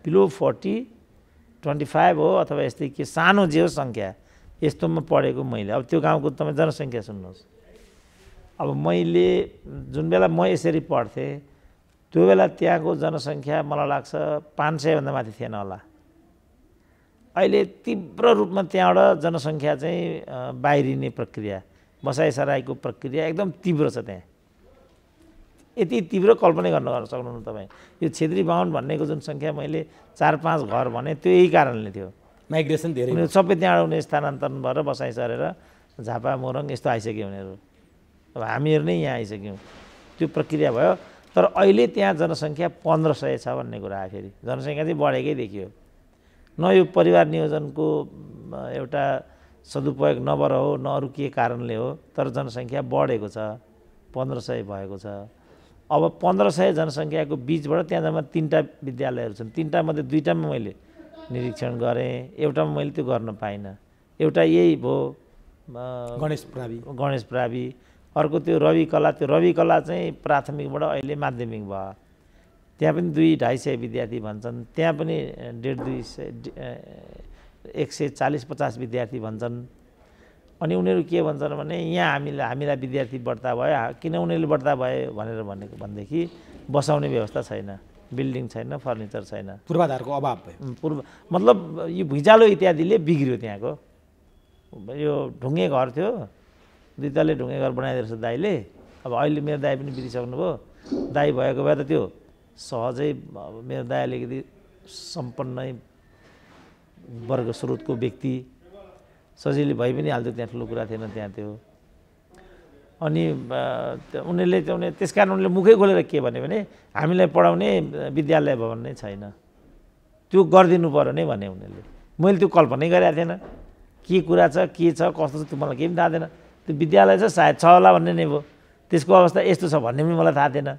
बिलो 40-25 हो अथवा यस्तै के सानो जे हो सङ्ख्या, यस्तोमा पढेको मैले। अब त्यो गाउँको तपाईँ जनसङ्ख्या सुन्नुहोस्। अब मैले जुन बेला म यसरी पढ्थेँ त्यो बेला त्यहाँको जनसङ्ख्या मलाई लाग्छ 500 भन्दा माथि थिएन होला। अहिले तीव्र रूपमा त्यहाँबाट जनसङ्ख्या चाहिँ बाहिरिने प्रक्रिया, बसाइसराईको प्रक्रिया एकदम तीव्र छ त्यहाँ। यति तीव्र कल्पना गर्न सक्नुहुन्न तपाईँ। यो छेत्री बाहुन भन्नेको जुन सङ्ख्या मैले 4-5 घर भने त्यो यही कारणले थियो, माइग्रेसन धेरै, उनीहरू सबै त्यहाँबाट उनीहरू स्थानान्तरण भएर बसाइ सरेर झापा मोरङ यस्तो आइसक्यो उनीहरू। अब हामीहरू नै यहाँ आइसक्यौँ, त्यो प्रक्रिया भयो। तर अहिले त्यहाँ जनसङ्ख्या 1500 छ भन्ने कुरा आयो। फेरि जनसङ्ख्या चाहिँ बढेकै देखियो। न यो परिवार नियोजनको एउटा सदुपयोग नभएर हो, न अरू के कारणले हो, तर जनसङ्ख्या बढेको छ, 1500 भएको छ। अब 1500 जनसङ्ख्याको बिचबाट त्यहाँ जम्मा 3टा विद्यालयहरू छन्। 3टा मध्ये 2टामा मैले निरीक्षण गरेँ, एउटामा मैले त्यो गर्न पाइनँ। एउटा यही भयो गणेश प्रावि, अर्को त्यो रवि कला। त्यो रवि कला चाहिँ प्राथमिकबाट अहिले माध्यमिक भयो। त्यहाँ पनि 200-250 विद्यार्थी भन्छन्, त्यहाँ पनि 140-50 विद्यार्थी भन्छन्। अनि उनीहरू के भन्छन् भने यहाँ हामीलाई विद्यार्थी बढ्ता भयो, किन उनीहरूले बढ्ता भयो भनेर भनेदेखि बसाउने व्यवस्था छैन, बिल्डिङ छैन, फर्निचर छैन, पूर्वाधारको अभाव भयो। मतलब यो भुइँचालो इत्यादिले बिग्रियो त्यहाँको। यो ढुङ्गे घर थियो, 2 तले ढुङ्गे घर बनाइदिएको छ दाइले। अब अहिले मेरो दाइ पनि बितिसक्नुभयो, दाइ भएको भए त त्यो सहजै मेरो दाइ अलिकति सम्पन्न वर्ग स्रोतको व्यक्ति, सजिलै भइ पनि हाल्थ्यो, त्यहाँ ठुलो कुरा थिएन त्यहाँ त्यो। अनि उनीहरूले त्यस कारण उनीहरूले मुखै खोलेर के भने हामीलाई पढाउने विद्यालय भवन नै छैन, त्यो गरिदिनु पर्यो नै भने उनीहरूले। मैले त्यो कल्पनै गरेको थिएन, के कुरा छ के छ कस्तो छ त्यो मलाई केही पनि थाहा थिएन। त्यो विद्यालय छ सायद छ होला भन्ने नै भयो, त्यसको अवस्था यस्तो छ भन्ने पनि मलाई थाहा थिएन।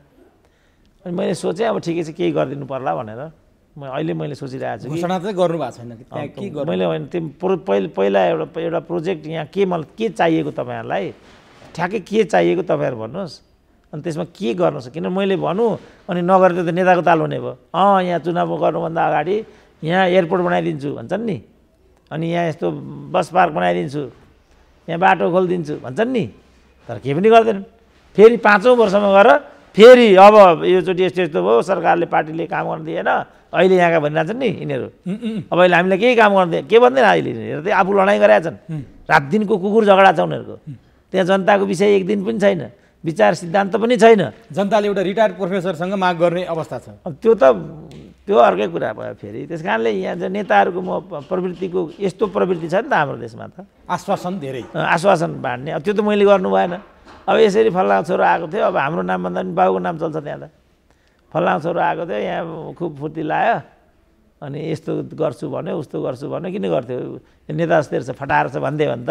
अनि मैले सोचेँ अब ठिकै छ केही गरिदिनु पर्ला भनेर मैले सोचिरहेको छु। घोषणा चाहिँ गर्नुभएको छैन कि मैले होइन त्यो पहिला एउटा प्रोजेक्ट यहाँ मलाई के चाहिएको तपाईँहरूलाई, ठ्याक्कै के चाहिएको तपाईँहरू भन्नुहोस्, अनि त्यसमा के गर्नु छ। किन मैले भनौँ अनि नगरेर त नेताको ताल हुने भयो। यहाँ चुनाव गर्नुभन्दा अगाडि यहाँ एयरपोर्ट बनाइदिन्छु भन्छन् नि, अनि यहाँ यस्तो बस पार्क बनाइदिन्छु, यहाँ बाटो खोलिदिन्छु भन्छन् नि, तर केही पनि गर्दैनन्। फेरि 5औँ वर्षमा गएर फेरि अब योचोटि यस्तो भयो, सरकारले पार्टीले काम गर्न दिएन, अहिले यहाँका भनिरहेछन् नि यिनीहरू। अब अहिले हामीलाई केही काम गर्दैन, के भन्दैन अहिले यिनीहरू चाहिँ आफू लडाइँ गरेका छन्। रात दिनको कुकुर झगडा छ उनीहरूको। त्यहाँ जनताको विषय एक दिन पनि छैन, विचार सिद्धान्त पनि छैन। जनताले एउटा रिटायर्ड प्रोफेसरसँग माग गर्ने अवस्था छ। अब त्यो अर्कै कुरा भयो फेरि। त्यस कारणले यहाँ चाहिँ नेताहरूको प्रवृत्तिको यस्तो प्रवृत्ति छ नि त हाम्रो देशमा त, आश्वासन धेरै, आश्वासन बाँड्ने। अब त्यो त मैले गर्नु भएन। अब यसरी फल्लाङ छोरो आएको थियो, अब हाम्रो नाम भन्दा पनि बाबुको नाम चल्छ त्यहाँ त। फल्लाङ छोरो आएको थियो, यहाँ खुब फुर्ती लायो, अनि यस्तो गर्छु भन्यो उस्तो गर्छु भन्यो, किन गर्थ्यो नेता जस्तै रहेछ फटाएर छ भन्दै भने त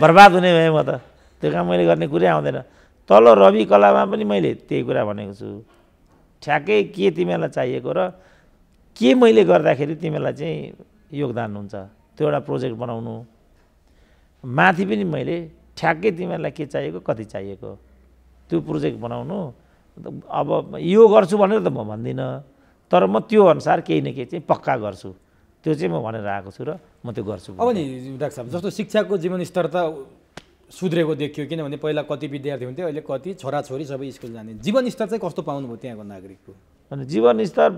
बर्बाद हुने भएँ म त। त्यो काम मैले गर्ने कुरै आउँदैन। तल रवि कलामा पनि मैले त्यही कुरा भनेको छु, ठ्याक्कै के तिमीहरूलाई चाहिएको र के मैले गर्दाखेरि तिमीलाई चाहिँ योगदान हुन्छ त्यो एउटा प्रोजेक्ट बनाउनु। माथि पनि मैले ठ्याक्कै तिमीहरूलाई के चाहिएको कति चाहिएको त्यो प्रोजेक्ट बनाउनु। अब यो गर्छु भनेर त म भन्दिनँ, तर म त्यो अनुसार केही न केही चाहिँ पक्का गर्छु, त्यो चाहिँ म भनेर आएको छु र म त्यो गर्छु। अब नि डाक्टर साहब, जस्तो शिक्षाको जीवन स्तर त सुध्रेको देखियो, किनभने पहिला कति विद्यार्थी हुन्थ्यो, अहिले कति छोराछोरी सबै स्कुल जाने। जीवन स्तर चाहिँ कस्तो पाउनुभयो त्यहाँको नागरिकको? अनि जीवन स्तर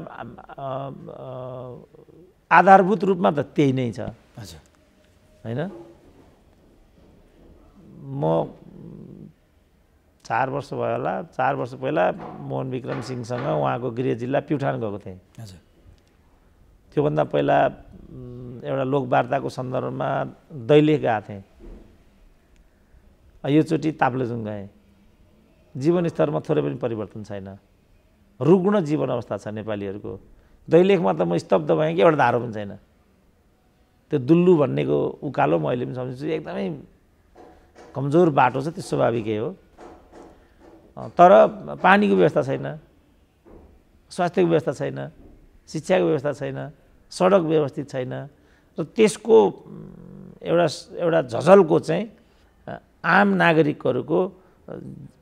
आधारभूत रूपमा त त्यही नै छ। हजुर होइन, म 4 वर्ष भयो होला, 4 वर्ष पहिला मोहन विक्रम सिंहसँग उहाँको गृह जिल्ला प्युठान गएको थिएँ। हजुर, त्योभन्दा पहिला एउटा लोकवार्ताको सन्दर्भमा दैलेख गएको थिएँ। योचोटि ताप्लेजुङ गएँ। जीवन स्तरमा थोरै पनि परिवर्तन छैन, रुग्ण जीवन अवस्था छ नेपालीहरूको। दैलेखमा त म स्तब्ध भएँ कि एउटा धारो पनि छैन। त्यो दुल्लु भन्नेको उकालो म अहिले पनि सम्झिन्छु, एकदमै कमजोर बाटो छ, त्यो स्वाभाविकै हो। तर पानीको व्यवस्था छैन, स्वास्थ्यको व्यवस्था छैन, शिक्षाको व्यवस्था छैन, सडक व्यवस्थित छैन। र त्यसको एउटा झझल्को चाहिँ आम नागरिकहरूको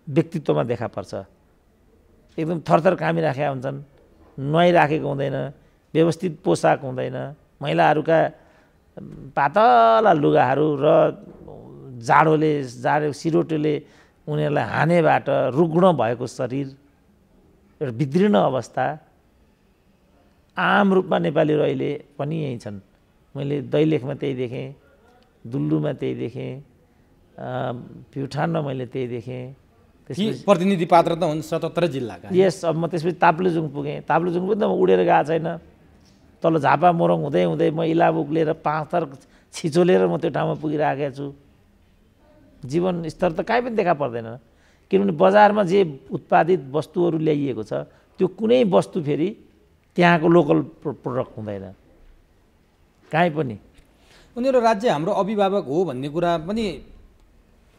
व्यक्तित्वमा देखा पर्छ। एकदम थरथर कामिराखेका हुन्छन्, नुहाइराखेको हुँदैन, व्यवस्थित पोसाक हुँदैन, महिलाहरूका पातला लुगाहरू र जाडो सिरोटोले उनीहरूलाई हानेबाट रुग्ण भएको शरीर, एउटा विदीर्ण अवस्था। आम रूपमा नेपालीहरू अहिले पनि यही छन्। मैले दैलेखमा त्यही देखेँ, दुल्लुमा त्यही देखेँ, प्युठानमा मैले त्यही देखेँ। प्रतिनिधि पात्र त हुन् 77 जिल्लाका। यस, अब म त्यसपछि ताप्लेजुङ पुगेँ। ताप्लेजुङ पनि त म उडेर गएको छैन, तल झापा मोरङ हुँदै हुँदै म इलाबुक लिएर 5 थर छिचोलेर म त्यो ठाउँमा पुगिरहेको छु। जीवन स्तर त कहीँ पनि देखा पर्दैन, किनभने बजारमा जे उत्पादित वस्तुहरू ल्याइएको छ त्यो कुनै वस्तु फेरि त्यहाँको लोकल प्रोडक्ट हुँदैन कहीँ पनि। उनीहरू राज्य हाम्रो अभिभावक हो भन्ने कुरा पनि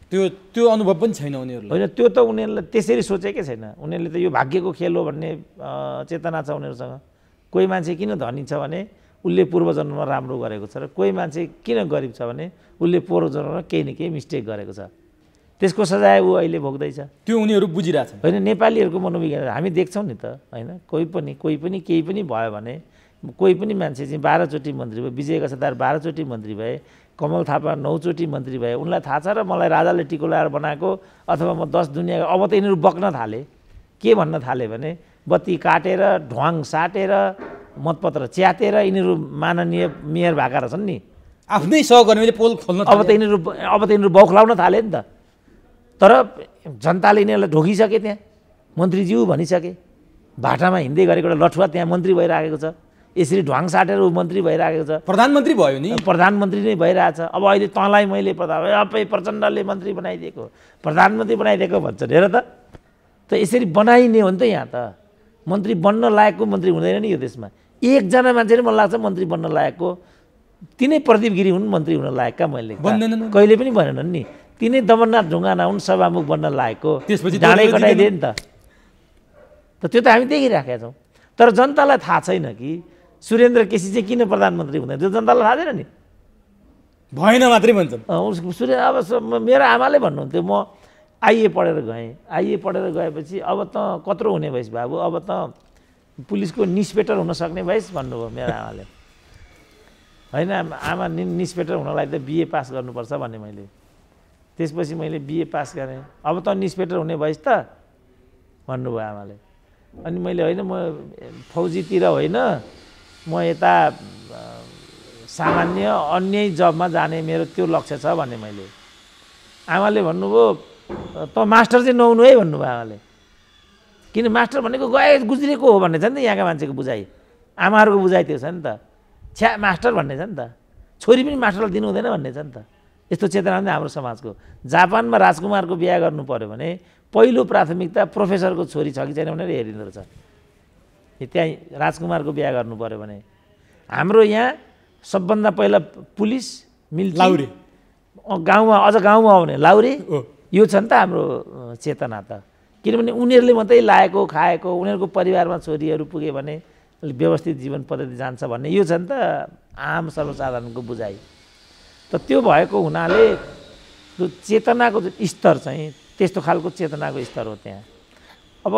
त्यो अनुभव पनि छैन उनीहरूलाई। होइन, त्यो त उनीहरूले त्यसरी सोचेकै छैन। उनीहरूले त यो भाग्यको खेल हो भन्ने चेतना छ उनीहरूसँग। कोही मान्छे किन धनी छ भने उसले पूर्वजन्ममा राम्रो गरेको छ, र कोही मान्छे किन गरिब छ भने उसले पूर्वजन्ममा केही न केही मिस्टेक गरेको छ। त्यसको सजाय ऊ अहिले भोग्दैछ। त्यो उनीहरू बुझिरहेछन्। होइन, नेपालीहरूको मनोविज्ञान हामी देख्छौँ नि त होइन। कोही पनि केही पनि भयो भने कोही पनि मान्छे चाहिँ 12 चोटि मन्त्री भयो, विजय कछादार 12 चोटि मन्त्री भए, कमल थापा 9 चोटि मन्त्री भए, उनलाई थाहा छ र मलाई राजाले टिको लाएर बनाएको अथवा म 10 दुनियाँ। अब त यिनीहरू बक्न थाले, के भन्न थाले भने बत्ती काटेर ढ्वाङ साटेर मतपत्र च्यातेर यिनीहरू माननीय मेयर भएका रहेछन् नि। आफ्नै सहकर्मीले पोल खोल्न अब त यिनीहरू बौखलाउन थाले नि त। तर जनताले यिनीहरूलाई ढोकिसके, त्यहाँ मन्त्रीज्यू भनिसके, भाटामा हिँड्दै गरेको एउटा लठुवा त्यहाँ मन्त्री भइरहेको छ, यसरी ढ्वाङ साटेर ऊ मन्त्री भइरहेको छ, प्रधानमन्त्री भयो नि, प्रधानमन्त्री नै भइरहेछ। अब अहिले तँलाई मैले प्रचण्डले मन्त्री बनाइदिएको, प्रधानमन्त्री बनाइदिएको भन्छन्। हेर त यसरी बनाइने हो नि त। यहाँ त मन्त्री बन्न लायकको मन्त्री हुँदैन नि यो देशमा। एकजना मान्छे नै मलाई लाग्छ मन्त्री बन्न लायकको, तिनै प्रदीप गिरी हुन् मन्त्री हुन लायकका। मैले कहिले पनि भनेनन् नि। तिनै दमननाथ ढुङ्गाना हुन् सभामुख बन्न लायकको। त्यसपछि ढाँडै कटाइदिए नि त। त्यो त हामी देखिराखेका छौँ। तर जनतालाई थाहा छैन कि सुरेन्द्र केसी चाहिँ किन प्रधानमन्त्री हुँदैन, त्यो जनतालाई थाहा छैन नि। भएन मात्रै भन्छन्। अब मेरो आमाले भन्नुहुन्थ्यो, म आइए पढेर गएँ, आइए पढेर गएपछि अब त कत्रो हुने भइस् बाबु, अब त पुलिसको निस्पेटर हुन सक्ने भइस् भन्नुभयो मेरो आमाले। होइन आमा निस्पेटर हुनलाई त बिए पास गर्नुपर्छ भन्ने मैले। त्यसपछि मैले बिए पास गरेँ। अब त निस्पेटर हुने भइस् त भन्नुभयो आमाले। अनि मैले होइन म फौजीतिर होइन, म यता सामान्य अन्य जबमा जाने मेरो त्यो लक्ष्य छ भने मैले। आमाले भन्नुभयो त मास्टर चाहिँ नहुनु है भन्नुभयो आमाले। किन मास्टर भनेको गए गुज्रेको हो भन्ने छ नि त यहाँका मान्छेको बुझाइ, आमाहरूको बुझाइ त्यो छ नि त। छ्या मास्टर भन्ने छ नि त, छोरी पनि मास्टरलाई दिनु हुँदैन भन्ने छ नि त। यस्तो चेतना पनि हाम्रो समाजको। जापानमा राजकुमारको बिहा गर्नु पऱ्यो भने पहिलो प्राथमिकता प्रोफेसरको छोरी छ कि छैन भनेर हेरिँदो रहेछ। त्यहाँ राजकुमारको बिहा गर्नु पऱ्यो भने। हाम्रो यहाँ सबभन्दा पहिला पुलिस, मिलिट्री, गाउँमा अझ गाउँमा आउने लाउरे, यो छ नि त हाम्रो चेतना त। किनभने उनीहरूले मात्रै लाएको खाएको, उनीहरूको परिवारमा छोरीहरू पुग्यो भने व्यवस्थित जीवन पद्धति जान्छ भन्ने यो छ नि त आम सर्वसाधारणको बुझाइ। त त्यो भएको हुनाले त्यो चेतनाको स्तर चाहिँ त्यस्तो खालको चेतनाको स्तर हो त्यहाँ। अब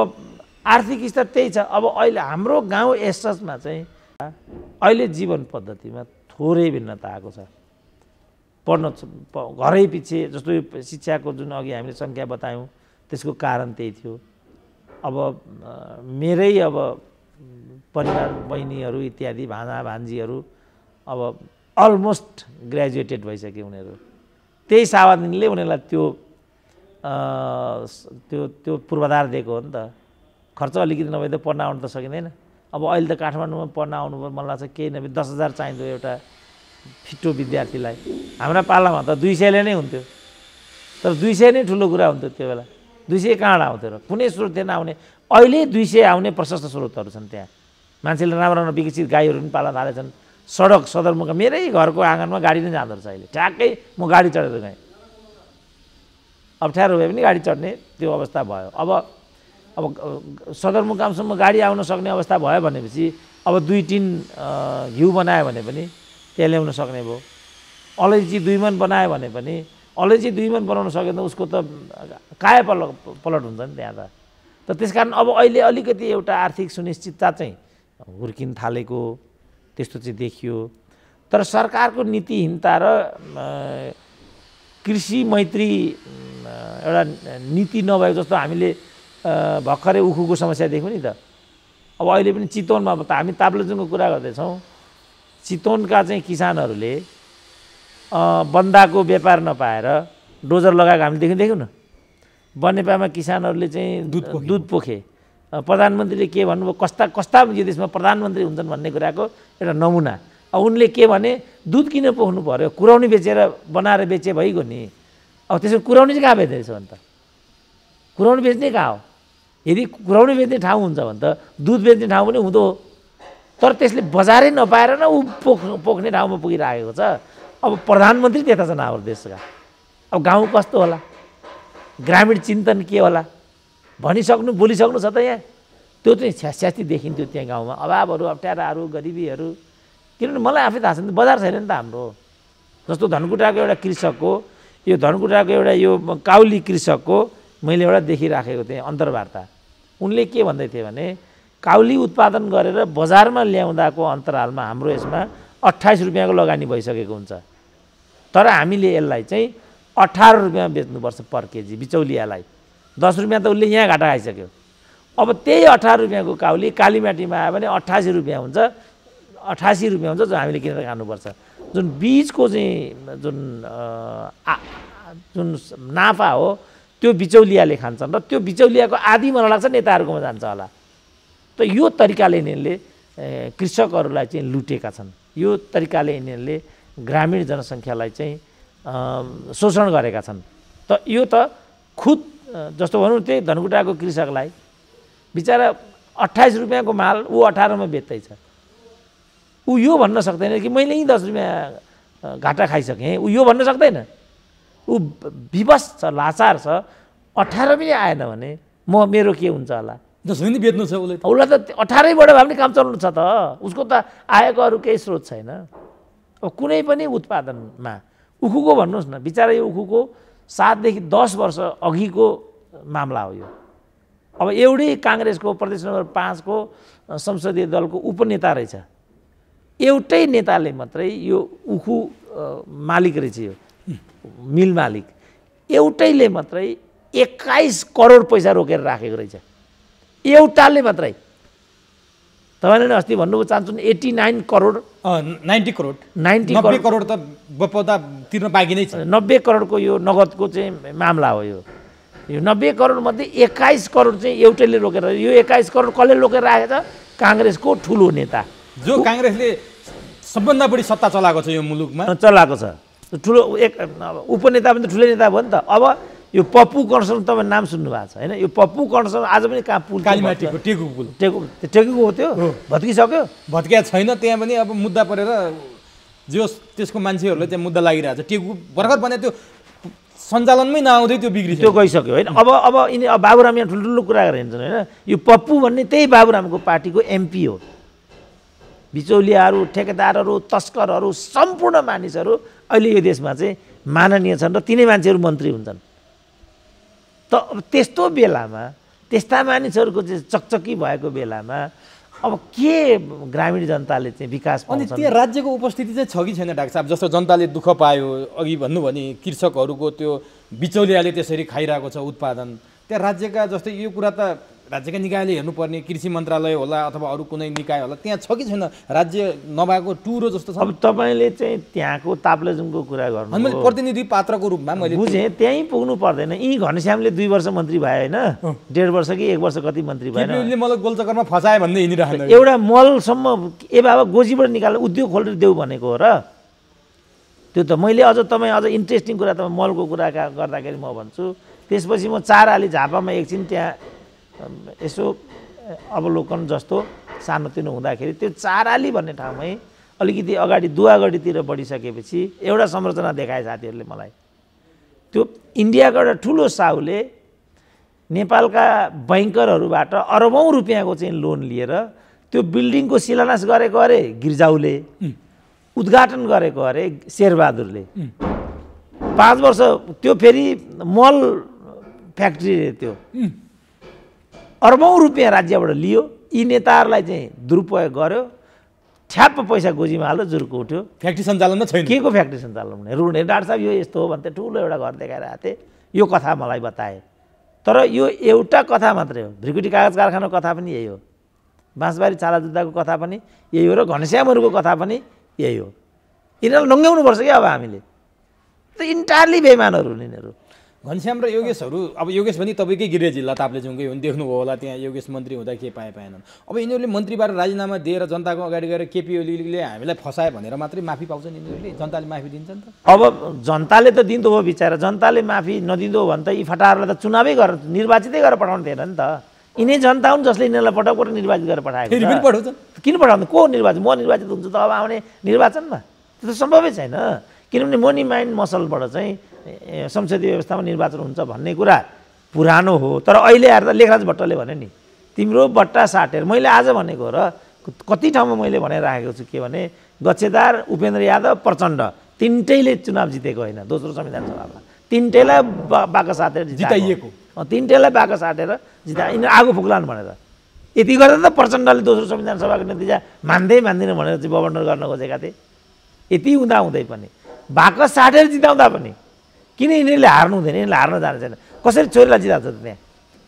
आर्थिक स्तर त्यही छ। अब अहिले हाम्रो गाउँ एसएसमा चाहिँ अहिले जीवन पद्धतिमा थोरै भिन्नता आएको छ। पढ्न घरै पछि जस्तो यो शिक्षाको जुन अघि हामीले सङ्ख्या बतायौँ त्यसको कारण त्यही थियो। अब मेरै अब परिवार बहिनीहरू इत्यादि भान्जा भान्जीहरू अब अलमोस्ट ग्रेजुएटेड भइसके उनीहरू। त्यही सावधानीले उनीहरूलाई त्यो पूर्वाधार दिएको हो नि त। खर्च अलिकति नभए त पढ्न आउनु त सकिँदैन। अब अहिले त काठमाडौँमा पढ्न आउनु मलाई चाहिँ केही नभए 10,000 चाहिँदो एउटा फिटो विद्यार्थीलाई। हाम्रा पालामा त 200ले नै हुन्थ्यो। तर 200 नै ठुलो कुरा हुन्थ्यो त्यो बेला। 200 कहाँबाट आउँथ्यो र? कुनै स्रोत थिएन आउने। अहिले 200 आउने प्रशस्त स्रोतहरू छन् त्यहाँ। मान्छेले राम्रो राम्रो विकसित गाईहरू पनि पाल्न थालेछन्। सडक सदरमुकाम मेरै घरको आँगनमा गाडी नै जाँदो रहेछ अहिले। ठ्याक्कै म गाडी चढेर गएँ। अप्ठ्यारो भए पनि गाडी चढ्ने त्यो अवस्था भयो। अब सदरमुकामसम्म गाडी आउन सक्ने अवस्था भयो भनेपछि अब 2 टिन घिउ बनायो भने पनि त्यहाँ ल्याउन सक्ने भयो। अलैँची 2 मन बनायो भने पनि अलैँची 2 मन बनाउन सक्यो भने उसको त काया पलट हुन्छ नि त्यहाँ त। त्यस कारण अब अहिले अलिकति एउटा आर्थिक सुनिश्चितता चाहिँ हुर्किन थालेको त्यस्तो चाहिँ देखियो। तर सरकारको नीतिहीनता र कृषि मैत्री एउटा नीति नभएको जस्तो हामीले भर्खरै उखुको समस्या देख्यौँ नि त। अब अहिले पनि चितवनमा त हामी ताप्लेजुङको कुरा गर्दैछौँ। चितवनका चाहिँ किसानहरूले बन्दाको व्यापार नपाएर डोजर लगाएको हामीले देख्यौँ न। बनेपामा किसानहरूले चाहिँ दुध पोखे। प्रधानमन्त्रीले के भन्नुभयो, कस्ता यो देशमा प्रधानमन्त्री हुन्छन् भन्ने कुराको एउटा नमुना। उनले के भने दुध किन पोख्नु पर्यो, कुराउनी बेचेर बनाएर बेचे भइगयो नि। अब त्यसमा कुराउनी चाहिँ कहाँ बेच्दैछ भने त? कुराउनी बेच्ने कहाँ हो? यदि कुराउनी बेच्ने ठाउँ हुन्छ भने त दुध बेच्ने ठाउँ पनि हुँदो। तर त्यसले बजारै नपाएर न ऊ पोख्ने ठाउँमा पुगिरहेको छ। अब प्रधानमन्त्री त्यता छन् हाम्रो देशका। अब गाउँ कस्तो होला, ग्रामीण चिन्तन के होला भनिसक्नु बोलिसक्नु छ त यहाँ। त्यो चाहिँ छ्यास्यास्ती देखिन्थ्यो त्यहाँ गाउँमा, अभावहरू अप्ठ्याराहरू गरिबीहरू। किनभने मलाई आफै थाहा छ नि बजार छैन नि त हाम्रो। जस्तो धनकुटाको एउटा कृषक हो, यो धनकुटाको एउटा यो काउली कृषकको मैले एउटा देखिराखेको थिएँ अन्तर्वार्ता। उनले के भन्दै थिए भने काउली उत्पादन गरेर बजारमा ल्याउँदाको अन्तरालमा हाम्रो यसमा 28 रुपियाँको लगानी भइसकेको हुन्छ, तर हामीले यसलाई चाहिँ 18 रुपियाँ बेच्नुपर्छ पर केजी बिचौलियालाई। 10 रुपियाँ त उसले यहाँ घाटा खाइसक्यो। अब त्यही 18 रुपियाँको काउली कालीमाटीमा आयो भने 88 रुपियाँ हुन्छ, 88 रुपियाँ हुन्छ, जो हामीले किनेर खानुपर्छ। जुन बीजको चाहिँ जुन नाफा हो त्यो बिचौलियाले खान्छन् र त्यो बिचौलियाको आधी मलाई लाग्छ नेताहरूकोमा जान्छ होला। त यो तरिकाले यिनीहरूले कृषकहरूलाई चाहिँ लुटेका छन्। यो तरिकाले यिनीहरूले ग्रामीण जनसङ्ख्यालाई चाहिँ शोषण गरेका छन्। त यो त खुद जस्तो भनौँ त्यही धनकुटाको कृषकलाई बिचरा 28 रुपियाँको माल ऊ 18 मा बेच्दैछ। ऊ यो भन्न सक्दैन कि मैले यहीँ 10 रुपियाँ घाटा खाइसकेँ, ऊ यो भन्न सक्दैन। ऊ विवश छ, लाचार छ। 18 पनि आएन भने मेरो के हुन्छ होला? जसरी नि बेच्नु छ उसलाई त 18 बाट भए पनि काम चल्नु छ त। उसको त आएको अरू केही स्रोत छैन। अब कुनै पनि उत्पादनमा उखुको भन्नुहोस् न, बिचरा यो उखुको 7 देखि 10 वर्ष अघिको मामला हो यो। अब एउटै काङ्ग्रेसको प्रदेश नम्बर 5 को संसदीय दलको उपनेता रहेछ, एउटै नेताले मात्रै यो उखु मालिक रहेछ, यो मिल मालिक एउटैले मात्रै 21 करोड पैसा रोकेर राखेको रहेछ, एउटाले मात्रै। तपाईँले अस्ति भन्नुभयो चाहन्छन् 89 करोड 90 करोड 90 करोड त बपौता तिर्न बाँकी नै छ। 90 करोडको यो नगदको चाहिँ मामला हो। यो 90 करोड मध्ये 21 करोड चाहिँ एउटैले रोकेर, यो 21 करोड कसले रोकेर राखेको छ? काङ्ग्रेसको ठुलो नेता, जो काङ्ग्रेसले सबभन्दा बढी सत्ता चलाएको छ यो मुलुकमा, चलाएको छ। ठुलो उपनेता पनि त ठुलो नेता भयो नि त। अब यो पप्पू कणसल तपाईँ नाम सुन्नु भएको छ होइन? यो पप्पू कणसल आज पनि कहाँ पुल, कालीमाटीको टेकु पुल, टेकेको हो त्यो, भत्किसक्यो, भत्किया छैन। त्यहाँ पनि अब मुद्दा परेर जो त्यसको मान्छेहरूले त्यहाँ मुद्दा लागिरहेको छ। टेकु भर्खर भने त्यो सञ्चालनमै नआउँदै त्यो बिग्रिसक्यो, त्यो गइसक्यो होइन? अब यिनी बाबुराम यहाँ ठुल्ठुलो कुरा गरेर हिँड्छन् होइन? यो पप्पू भन्ने त्यही बाबुरामको पार्टीको MP हो। बिचौलियाहरू, ठेकेदारहरू, तस्करहरू, सम्पूर्ण मानिसहरू अहिले यो देशमा चाहिँ माननीय छन् र तिनै मान्छेहरू मन्त्री हुन्छन्। त अब त्यस्तो बेलामा, त्यस्ता मानिसहरूको चाहिँ चकचकी भएको बेलामा अब के ग्रामीण जनताले चाहिँ विकास अनि पाउँछ? त्यो राज्यको उपस्थिति चाहिँ छ कि छैन डाक्टर साहब? जस्तो जनताले दुःख पायो, अघि भन्नु भने कृषकहरूको त्यो बिचौलियाले त्यसरी खाइरहेको छ उत्पादन, त्यहाँ राज्यका जस्तै यो कुरा त राज्यका निकायले हेर्नुपर्ने, कृषि मन्त्रालय होला अथवा अरू कुनै निकाय होला, त्यहाँ छ कि छैन? राज्य नभएको टुरो जस्तो छ। अब तपाईँले चाहिँ त्यहाँको ताप्लेजुङको कुरा गर्नु, मैले प्रतिनिधि पात्रको रूपमा मैले बुझेँ। त्यहीँ पुग्नु पर्दैन। यी घनश्यामले 2 वर्ष मन्त्री भए होइन? 1.5 वर्ष कि 1 वर्ष कति मन्त्री भएन? मलाई गोलचक्करमा फसाए भन्दै हिँडिरहनु। एउटा मलसम्म ए बाबा गोजीबाट निकालेर उद्योग खोलेर देऊ भनेको हो र? त्यो त मैले तपाईँ अझ इन्ट्रेस्टिङ कुरा तपाईँ मलको कुरा गर्दाखेरि म भन्छु। त्यसपछि म 4 आली झापामा एकछिन त्यहाँ यसो अवलोकन जस्तो सानोतिनो हुँदाखेरि त्यो 4 आली भन्ने ठाउँमै अलिकति अगाडि दुवागढीतिर बढिसकेपछि एउटा संरचना देखाए साथीहरूले मलाई। त्यो इन्डियाको एउटा ठुलो साहुले नेपालका बैंकरहरूबाट अरबौँ रुपियाँको चाहिँ लोन लिएर त्यो बिल्डिङको शिलान्यास गरेको अरे गिर्जाउले, उद्घाटन गरेको अरे शेरबहादुरले। 5 वर्ष त्यो फेरि मल फ्याक्ट्री त्यो अरबौँ रुपियाँ राज्यबाट लियो। यी नेताहरूलाई चाहिँ दुरुपयोग गर्यो, ठ्याप्प पैसा गोजीमा हाल्यो, जुर्को उठ्यो। फ्याक्ट्री सञ्चालन छैन। के को फ्याक्ट्री सञ्चालन हुने? ऋण डाक्टर साहब यो यस्तो हो भन्थे ठुलो एउटा घर देखाइरहेको थिएँ। यो कथा मलाई बताए, तर यो एउटा कथा मात्रै हो। भ्रिकुटी कागज कारखानाको कथा पनि यही हो, बाँसबारी छाला जुत्ताको कथा पनि यही हो, र घनश्यामहरूको कथा पनि यही हो। यिनीहरूलाई नङ्ग्याउनुपर्छ क्या अब हामीले। त इन्टायरली बेइमानहरू हुन् यिनीहरू। घनश्याम र योगेशहरू, अब योगेश पनि तपाईँकै गृह जिल्ला ताप्लेजुङकै हुन्, देख्नुभयो होला त्यहाँ योगेश मन्त्री हुँदा के पाएनन्। अब यिनीहरूले मन्त्रीबाट राजीनामा दिएर जनताको अगाडि गएर केपी ओलीले हामीलाई फसाए भनेर मात्रै माफी पाउँछन् यिनीहरूले? जनताले माफी दिन्छन् त? अब जनताले त दिँदो हो बिचरा, जनताले माफी नदिँदो हो भने त यी फटाहरूलाई त चुनावै गरेर निर्वाचितै गरेर पठाउनु थिएन नि त। यिनै जनता हुन् जसले यिनीहरूलाई पटक पटक निर्वाचित गरेर पठाएको। फेरि पनि पठाउँछ? किन पठाउँदैन? को निर्वाचित? म निर्वाचित हुन्छु त अब आउने निर्वाचनमा? त्यो त सम्भवै छैन। किनभने मनी माइन्ड मसलबाट चाहिँ संसदीय व्यवस्थामा निर्वाचन हुन्छ भन्ने कुरा पुरानो हो। तर अहिले आएर त लेखराज भट्टले भने नि तिम्रो बट्टा साटेर, मैले आज भनेको हो र, कति ठाउँमा मैले भनिराखेको छु के भने गच्छेदार, उपेन्द्र यादव, प्रचण्ड तिनटैले चुनाव जितेको होइन दोस्रो संविधान सभामा। तिनटैलाई बाका साटेर जिताइएको। तिनटैलाई बाका साटेर यिनीहरू आगो फुक्लान् भनेर यति गर्दा त प्रचण्डले दोस्रो संविधान सभाको नतिजा मान्दैन भनेर चाहिँ बबन्डर गर्न खोजेका थिए। यति हुँदै पनि बाकस साटेर जिताउँदा पनि किन यिनीहरूले हार्नु हुँदैन, यिनीहरूले हार्न जाने छैन। कसरी छोरीलाई जिताउँछ त त्यहाँ?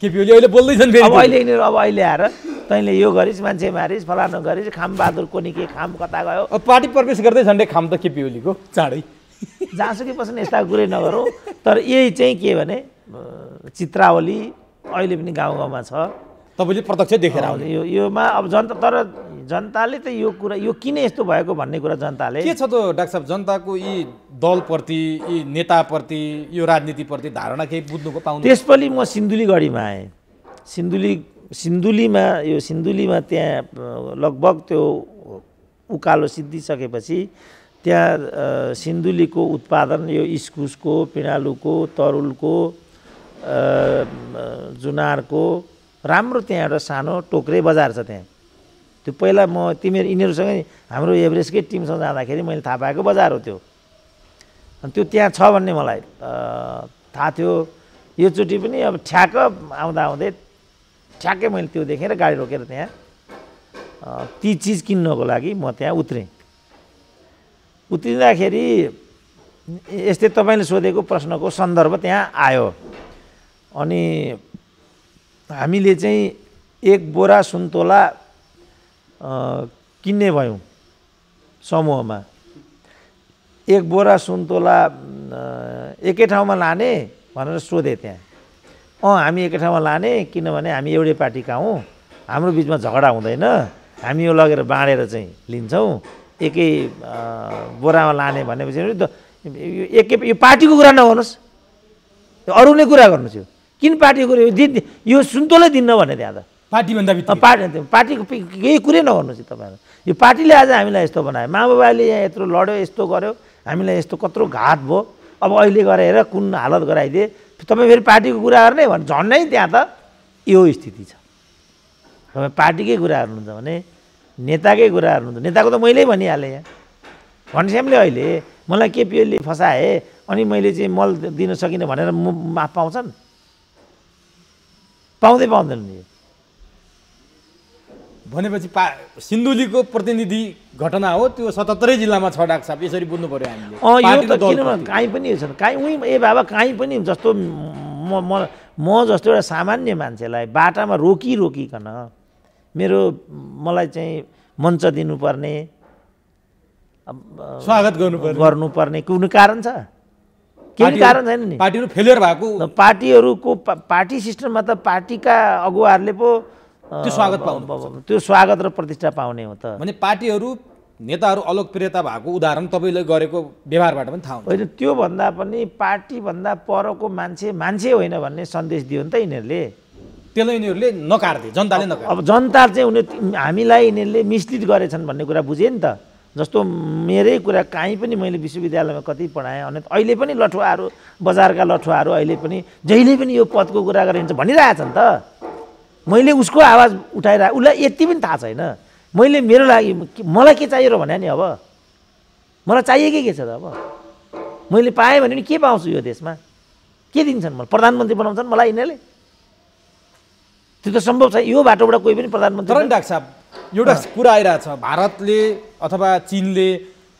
केपी ओली अहिले बोल्दैछन् फेरि। अब अहिले यिनीहरू अहिले आएर तैँले यो गरिस्, मान्छे मारिस्, फलानु गरिस्, खाम बहादुर कोनी के खाम कता गयो। अब पार्टी प्रवेश गर्दैछन् रे खाम त केपी ओलीको चाँडै। जहाँसुकै पछन् यस्ता कुरै नगरौँ। तर यही चाहिँ के भने चित्रावली अहिले पनि गाउँ गाउँमा छ। तपाईँले प्रत्यक्ष देखेर आउने योमा अब तर जनताले त यो कुरा यो किन यस्तो भएको भन्ने कुरा जनताले के छ त डाक्टर साहब? जनताको यी दलप्रति, यी नेताप्रति, यो राजनीतिप्रति धारणा केही बुझ्नुको पाउनु? त्यसपछि म सिन्धुलीगढीमा आएँ। सिन्धुलीमा त्यहाँ लगभग त्यो उकालो सिद्धिसकेपछि त्यहाँ सिन्धुलीको उत्पादन यो इस्कुसको, पिँडालुको, तरुलको, जुनारको राम्रो त्यहाँ एउटा सानो टोक्रे बजार छ त्यहाँ। त्यो पहिला यिनीहरूसँगै हाम्रो एभरेस्टकै टिमसँग जाँदाखेरि मैले थाहा पाएको बजार हो त्यो। अनि त्यो त्यहाँ छ भन्ने मलाई थाहा थियो। योचोटि पनि अब ठ्याक्क आउँदै ठ्याक्कै मैले त्यो देखेर गाडी रोकेर त्यहाँ ती चिज किन्नको लागि म त्यहाँ उत्रिँदाखेरि यस्तै तपाईँले सोधेको प्रश्नको सन्दर्भ त्यहाँ आयो। अनि हामीले चाहिँ एक बोरा सुन्तोला किन्ने भयौँ समूहमा। एक बोरा सुन्तोला एकै ठाउँमा लाने भनेर सोधे त्यहाँ। हामी एकै ठाउँमा लाने किनभने हामी एउटै पार्टीका हौँ, हाम्रो बिचमा झगडा हुँदैन, हामी यो लगेर बाँडेर चाहिँ लिन्छौँ, एकै बोरामा लाने भनेपछि यो पार्टीको कुरा नगर्नुहोस्, अरू नै कुरा गर्नुहोस्। यो किन पार्टीको कुरा? यो सुन्तोलै दिन्न भने त्यहाँ त पार्टीभन्दा पार्टीको केही कुरै नगर्नुहोस् तपाईँहरू। यो पार्टीले आज हामीलाई यस्तो बनायो, माओवादीले यहाँ यत्रो लड्यो, यस्तो गर्यो, हामीलाई यस्तो कत्रो घात भयो, अब अहिले गएर हेर कुन हालत गराइदिए, तपाईँ फेरि पार्टीको कुरा गर्ने भने झन्डै त्यहाँ त यो स्थिति छ। तपाईँ पार्टीकै कुरा गर्नुहुन्छ भने नेताकै कुरा गर्नुहुन्छ। नेताको त मैले भनिहालेँ यहाँ। घनश्यामले अहिले मलाई केपी ओलीले फसाए अनि मैले चाहिँ मल दिन सकिनँ भनेर माफ पाउँछन्? पाउँदैन नि। भनेपछि सिन्धुलीको प्रतिनिधि घटना हो त्यो 77 जिल्लामा छ डाक्टर साहब, यसरी बुझ्नु पर्यो हामीले। यो त किन काहीँ पनि छ, काहीँ उहीँ बाबा काहीँ पनि जस्तो म जस्तो एउटा सामान्य मान्छेलाई बाटामा रोकिकन मलाई चाहिँ मञ्च दिनुपर्ने, स्वागत गर्नुपर्ने कुनै कारण छ? केही कारण छैन नि। पार्टीहरू फेलियर भएको पार्टीहरूको पार्टी सिस्टममा त पार्टीका अगुवाहरूले पो त्यो स्वागत र प्रतिष्ठा पाउने हो त। भने पार्टीहरू नेताहरू अलोकप्रियता भएको उदाहरण तपाईँले गरेको व्यवहारबाट पनि थाहा हुन्छ। होइन, त्योभन्दा पनि पार्टीभन्दा परको मान्छे होइन भन्ने सन्देश दियो नि त यिनीहरूले। त्यसलाई यिनीहरूले नकार्दिए, जनताले नकार्दिए। अब जनता चाहिँ हामीलाई यिनीहरूले मिसलिड गरेछन् भन्ने कुरा बुझे नि त। जस्तो मेरै कुरा काहीँ पनि मैले विश्वविद्यालयमा कति पढाएँ, अनि अहिले पनि लठुवाहरू, बजारका लठुवाहरू अहिले पनि जहिले पनि यो पदको कुरा गरिन्छ भनिरहेछन् त। मैले उसको आवाज उठाइरहेको, उसलाई यति पनि थाहा छैन मैले मेरो लागि मलाई के चाहियो र भने नि। अब मलाई चाहिएकै के छ त? अब मैले पाएँ भने नि के पाउँछु यो देशमा? के दिन्छन् मलाई? प्रधानमन्त्री बनाउँछन् मलाई यिनीहरूले? त्यो त सम्भव छ। यो बाटोबाट कोही पनि प्रधानमन्त्री। तर डाक्टर साहब एउटा कुरा आइरहेछ, भारतले अथवा चीनले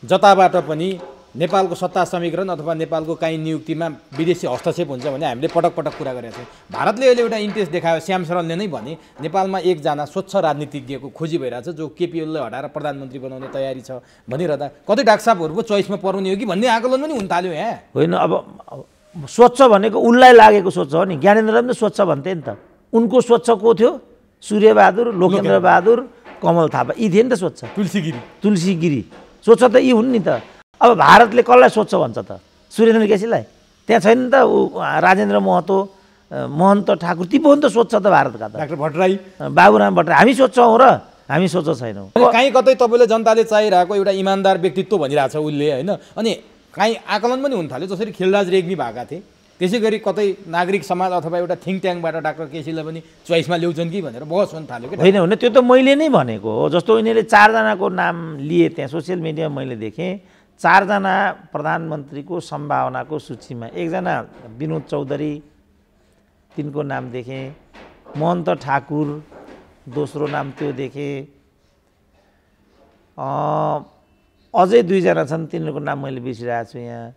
जताबाट पनि नेपालको सत्ता समीकरण अथवा नेपालको काहीँ नियुक्तिमा विदेशी हस्तक्षेप हुन्छ भने हामीले पटक पटक कुरा गरेका छौँ। भारतले अहिले एउटा इन्ट्रेस्ट देखायो, श्याम शरणले नै भने नेपालमा एकजना स्वच्छ राजनीतिज्ञको खोजी भइरहेछ जो केपी ओलीलाई हटाएर प्रधानमन्त्री बनाउने तयारी छ भनिरहँदा कतै डाक्टर साहबहरूको चोइसमा पर्ने हो कि भन्ने आकलन पनि हुन थाल्यो यहाँ। होइन, अब स्वच्छ भनेको उसलाई लागेको स्वच्छ हो नि। ज्ञानेन्द्रले पनि स्वच्छ भन्थे नि त। उनको स्वच्छ को थियो? सूर्यबहादुर, लोकेन्द्र बहादुर, कमल थापा, यी थिए नि त स्वच्छ। तुलसीगिरी स्वच्छ त यी हुन् नि त। अब भारतले कसलाई स्वच्छ भन्छ त? सुरेन्द्र केसीलाई? त्यहाँ छैन नि त राजेन्द्र महतो, महन्त ठाकुर, ती पो नि त स्वच्छ त भारतका त। डाक्टर भट्टराई, बाबुराम भट्टराई। हामी स्वच्छ हौँ र हामी स्वच्छ छैनौँ। काहीँ कतै तपाईँले जनताले चाहिरहेको एउटा इमान्दार व्यक्तित्व भनिरहेछ उसले, होइन? अनि काहीँ आकलन पनि हुन थाल्यो जसरी खिलराज रेग्मी भएका थिए, त्यसै गरी कतै नागरिक समाज अथवा एउटा थिङ्क ट्याङ्कबाट डाक्टर केसीलाई पनि चोइसमा ल्याउँछन् कि भनेर बहस हुन थाल्यो। होइन, त्यो त मैले नै भनेको हो। जस्तो यिनीहरूले 4 जनाको नाम लिए त्यहाँ सोसियल मिडियामा मैले देखेँ, 4जना प्रधानमन्त्रीको सम्भावनाको सूचीमा एकजना विनोद चौधरी, तिनको नाम देखेँ, महन्त ठाकुर दोस्रो नाम त्यो देखेँ, अझै 2 जना छन्, तिनीहरूको नाम मैले बिर्सिरहेको छु यहाँ,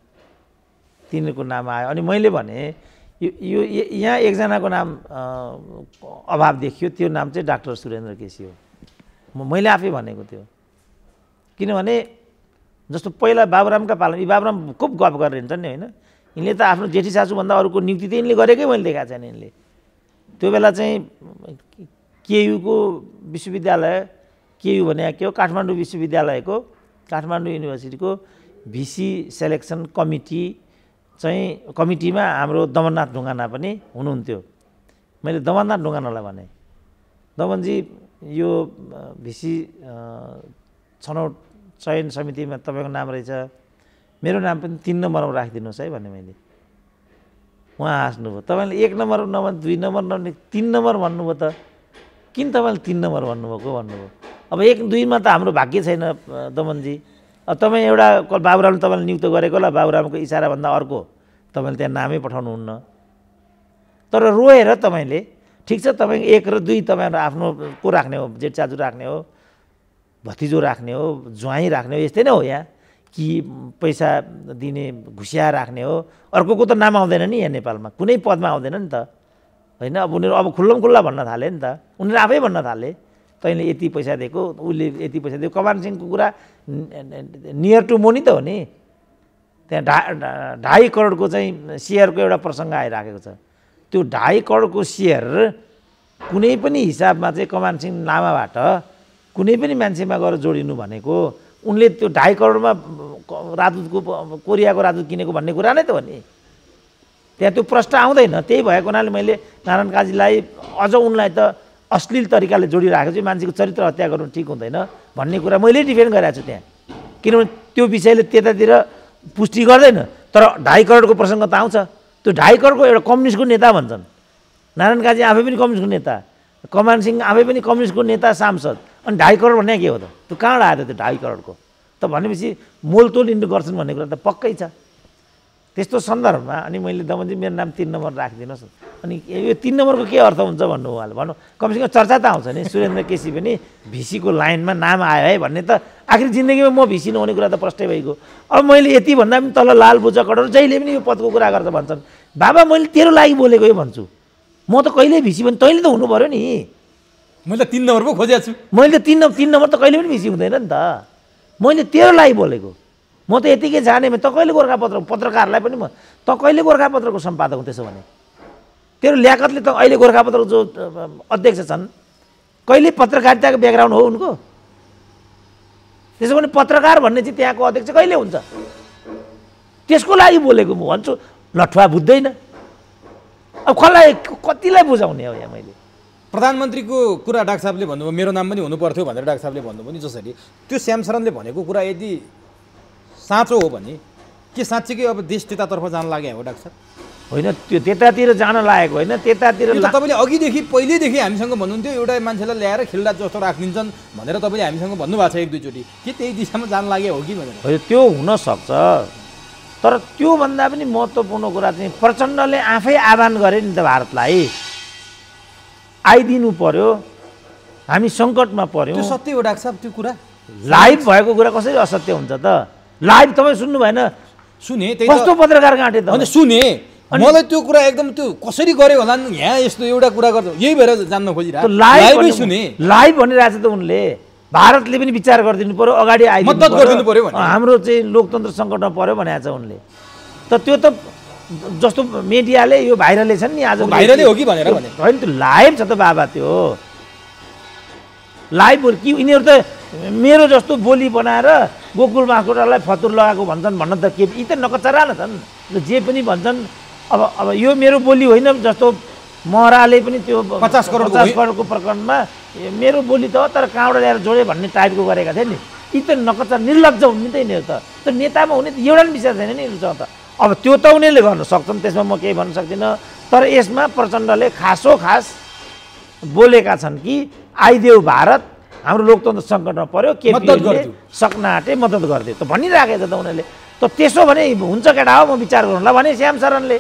तिनीहरूको नाम आयो। अनि मैले भने यो यहाँ एकजनाको नाम अभाव देखियो, त्यो नाम चाहिँ डाक्टर सुरेन्द्र केसी हो। मैले आफै भनेको थियो, किनभने जस्तो पहिला बाबुरामका पालामा यी बाबुराम खुब गफ गरेर हिँड्छन् नि होइन, यिनले त आफ्नो जेठी सासूभन्दा अरूको नियुक्ति त यिनले गरेकै मैले देखाएको छैन। यिनले त्यो बेला चाहिँ केयुको विश्वविद्यालय, केयु भने के हो, काठमाडौँ विश्वविद्यालयको, काठमाडौँ युनिभर्सिटीको भिसी सेलेक्सन कमिटीमा हाम्रो दमननाथ ढुङ्गाना पनि हुनुहुन्थ्यो। मैले दमननाथ ढुङ्गानालाई भने, दमनजी यो भिसी छनौट चयन समितिमा तपाईँको नाम रहेछ, मेरो नाम पनि 3 नम्बरमा राखिदिनुहोस् है भने मैले। उहाँ हाँस्नुभयो, तपाईँले 1 नम्बर नभए 2 नम्बर नभए 3 नम्बर भन्नुभयो त, किन तपाईँले 3 नम्बर भन्नुभएको भन्नुभयो। अब 1 2 मा त हाम्रो भाग्य छैन दमनजी। अब तपाईँ एउटा बाबुरामले तपाईँले नियुक्त गरेको होला, बाबुरामको इसाराभन्दा अर्को तपाईँले त्यहाँ नामै पठाउनुहुन्न। तर रोएर तपाईँले ठिक छ, तपाईँको 1 र 2 तपाईँहरू आफ्नो को राख्ने हो, जेठ चाचु राख्ने हो, भतिजो राख्ने हो, ज्वाइँ राख्ने हो, यस्तै नै हो यहाँ कि पैसा दिने घुसिया राख्ने हो। अर्कोको त नाम आउँदैन नि यहाँ नेपालमा, कुनै पदमा आउँदैन नि त होइन। अब उनीहरू अब खुल्लम खुल्ला भन्न थाले नि त, उनीहरू आफै भन्न थाले, तैँले यति पैसा दिएको, उसले यति पैसा दिएको। कमान सिंहको कुरा नियर टु मोनी त हो नि, त्यहाँ 2.5 करोडको चाहिँ सेयरको एउटा प्रसङ्ग आइराखेको छ। त्यो 2.5 करोडको सेयर कुनै पनि हिसाबमा चाहिँ कमान सिंह लामाबाट कुनै पनि मान्छेमा गएर जोडिनु भनेको, उनले त्यो 2.5 करोडमा राजदूतको कोरियाको राजदूत किनेको भन्ने कुरा नै त हो नि। त्यहाँ त्यो प्रश्न आउँदैन। त्यही भएको हुनाले मैले नारायण काजीलाई अझ उनलाई त अश्लील तरिकाले जोडिराखेको छु, मान्छेको चरित्र हत्या गर्नु ठिक हुँदैन भन्ने कुरा मैले डिफेन्ड गरेको छु त्यहाँ, किनभने त्यो विषयले त्यतातिर पुष्टि गर्दैन। तर 2.5 करोडको प्रसङ्ग त आउँछ। त्यो 2.5 करोडको एउटा कम्युनिस्टको नेता भन्छन्, नारायण काजी आफै पनि कम्युनिस्टको नेता, कमान सिंह आफै पनि कम्युनिस्टको नेता सांसद, अनि 2.5 करोड भन्ने के हो त? त्यो कहाँबाट आयो त त्यो 2.5 करोडको? त भनेपछि मोलतोल इन्डु गर्छन् भन्ने कुरा त पक्कै छ। त्यस्तो सन्दर्भमा अनि मैले दमनजी मेरो नाम 3 नम्बर राखिदिनुहोस्, अनि यो 3 नम्बरको के अर्थ हुन्छ भन्नु उहाँले भन्नु, कमसेकम चर्चा त आउँछ नि, सुरेन्द्र केसी पनि भिसीको लाइनमा नाम आयो है भन्ने त आखिर जिन्दगीमा म भिसी नहुने कुरा त प्रष्टै भइगयो। अब मैले यति भन्दा पनि तल लाल बुजा कटोर जहिले पनि यो पदको कुरा गर्छ भन्छन्। बाबा मैले तेरो लागि बोलेको यो भन्छु, म त कहिल्यै भिसी भने तैँले त हुनु पऱ्यो नि। मैले 3 नम्बर पो खोजेको छु, मैले त 3 नम्बर त कहिले पनि भिसी हुँदैन नि त। मैले तेरो लागि बोलेको, म त यतिकै जाने। त कहिले गोर्खापत्र पत्रकारलाई पनि म त कहिले गोर्खापत्रको सम्पादक हुँ? त्यसो भने तेरो ल्याकतले त अहिले गोर्खापत्रको जो अध्यक्ष छन् कहिले पत्रकारिताको ब्याकग्राउन्ड हो उनको? त्यसो भने पत्रकार भन्ने चाहिँ त्यहाँको अध्यक्ष कहिले हुन्छ? त्यसको लागि बोलेको म भन्छु। लठुवा बुझ्दैन, अब कसलाई कतिलाई बुझाउने हो यहाँ मैले? प्रधानमन्त्रीको कुरा डाक्टर साहबले भन्नुभयो, मेरो नाम पनि हुनु पर्थ्यो भनेर डाक्टर साहबले भन्नुभयो नि। जसरी त्यो श्यामशरणले भनेको कुरा यदि साँचो हो भने के साँच्चीकै अब देश त्यतातर्फ जान लाग्यो हो डाक्टर साहब? होइन, त्यो त्यतातिर जान लागेको होइन, त्यतातिर तपाईँले अघिदेखि पहिल्यैदेखि हामीसँग भन्नुहुन्थ्यो एउटा मान्छेलाई ल्याएर खिल्डा जस्तो राखिदिन्छन् भनेर तपाईँले हामीसँग भन्नुभएको छ 1 2 चोटि। के त्यही दिशामा जान लाग्यो हो कि भनेर? होइन, त्यो हुनसक्छ, तर त्योभन्दा पनि महत्त्वपूर्ण कुरा चाहिँ प्रचण्डले आफै आह्वान गरे नि त भारतलाई, आइदिनु पर्यो, हामी सङ्कटमा पर्यौँ। त्यो सत्य हो डाक्टर साहब? त्यो कुरा लाइभ भएको कुरा कसरी असत्य हुन्छ त? लाइभ तपाईँ सुन्नु भएन? सुने, कस्तो पत्रकार गाँटे त? अनि सुने, मलाई त्यो कुरा एकदम त्यो कसरी गर्यो होला नि, यहाँ यस्तो एउटा कुरा गर्छ, यही भएर जान्न खोजिरहेको। लाइभ सुने, लाइभ भनिरहेको छ त उनले। भारतले पनि विचार गरिदिनु पर्यो, अगाडि मद्दत गरिदिनु पर्यो, हाम्रो चाहिँ लोकतन्त्र सङ्कटमा पर्यो भनेको छ उनले। त त्यो त जस्तो मिडियाले यो भाइरलै छन् नि आज, भाइरलै हो कि भनेर भने होइन, त्यो लाइभ छ त बाबा। त्यो लाइभ कि यिनीहरू त मेरो जस्तो बोली बनाएर गोकुल मास्कोटालाई फतुर लगाएको भन्छन् भन्न त के, यी त नकचरा छन् जे पनि भन्छन्। अब यो मेरो बोली होइन, जस्तो महराले पनि त्यो 50 करोडको प्रकरणमा मेरो बोली त हो तर कहाँबाट ल्याएर जोडे भन्ने टाइपको गरेका थिए नि। यी त नकचरा निर्लज्ज हुने त यिनीहरू त नेतामा हुने त एउटा पनि विचार छैन नि यिनीहरूसँग त। अब त्यो त उनीहरूले गर्न सक्छन्, त्यसमा म केही भन्न सक्दिनँ। तर यसमा प्रचण्डले खासो खास बोलेका छन् कि आइदेऊ भारत, हाम्रो लोकतन्त्र सङ्कटमा पर्यो केपीले सक्न आँटे मद्दत गरिदियो त भनिराखेको छ त उनीहरूले। त त्यसो भने हुन्छ केटा हो म विचार गरौँला भने श्याम शरणले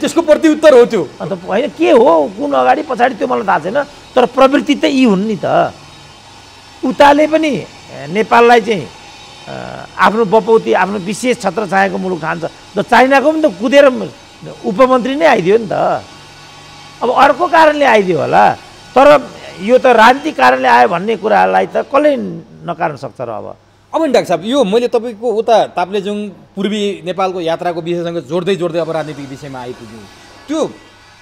त्यसको प्रत्युत्तर हो त्यो। अन्त होइन के हो कुन अगाडि पछाडि त्यो मलाई थाहा छैन, तर प्रवृत्ति त यी हुन् नि त। उताले पनि नेपाललाई चाहिँ आफ्नो बपौती आफ्नो विशेष छत्रछायाको मुलुक ठान्छ। त चाइनाको पनि त कुदेर उपमन्त्री नै आइदियो नि त। अब अर्को कारणले आइदियो होला, तर यो त राजनीतिक कारणले आयो भन्ने कुरालाई त कसले नकार्न सक्छ र। अब नि डाक्टर साहब यो मैले तपाईँको उता ताप्लेजुङ पूर्वी नेपालको यात्राको विषयसँग जोड्दै अब राजनीतिक विषयमा आइपुग्यौँ। त्यो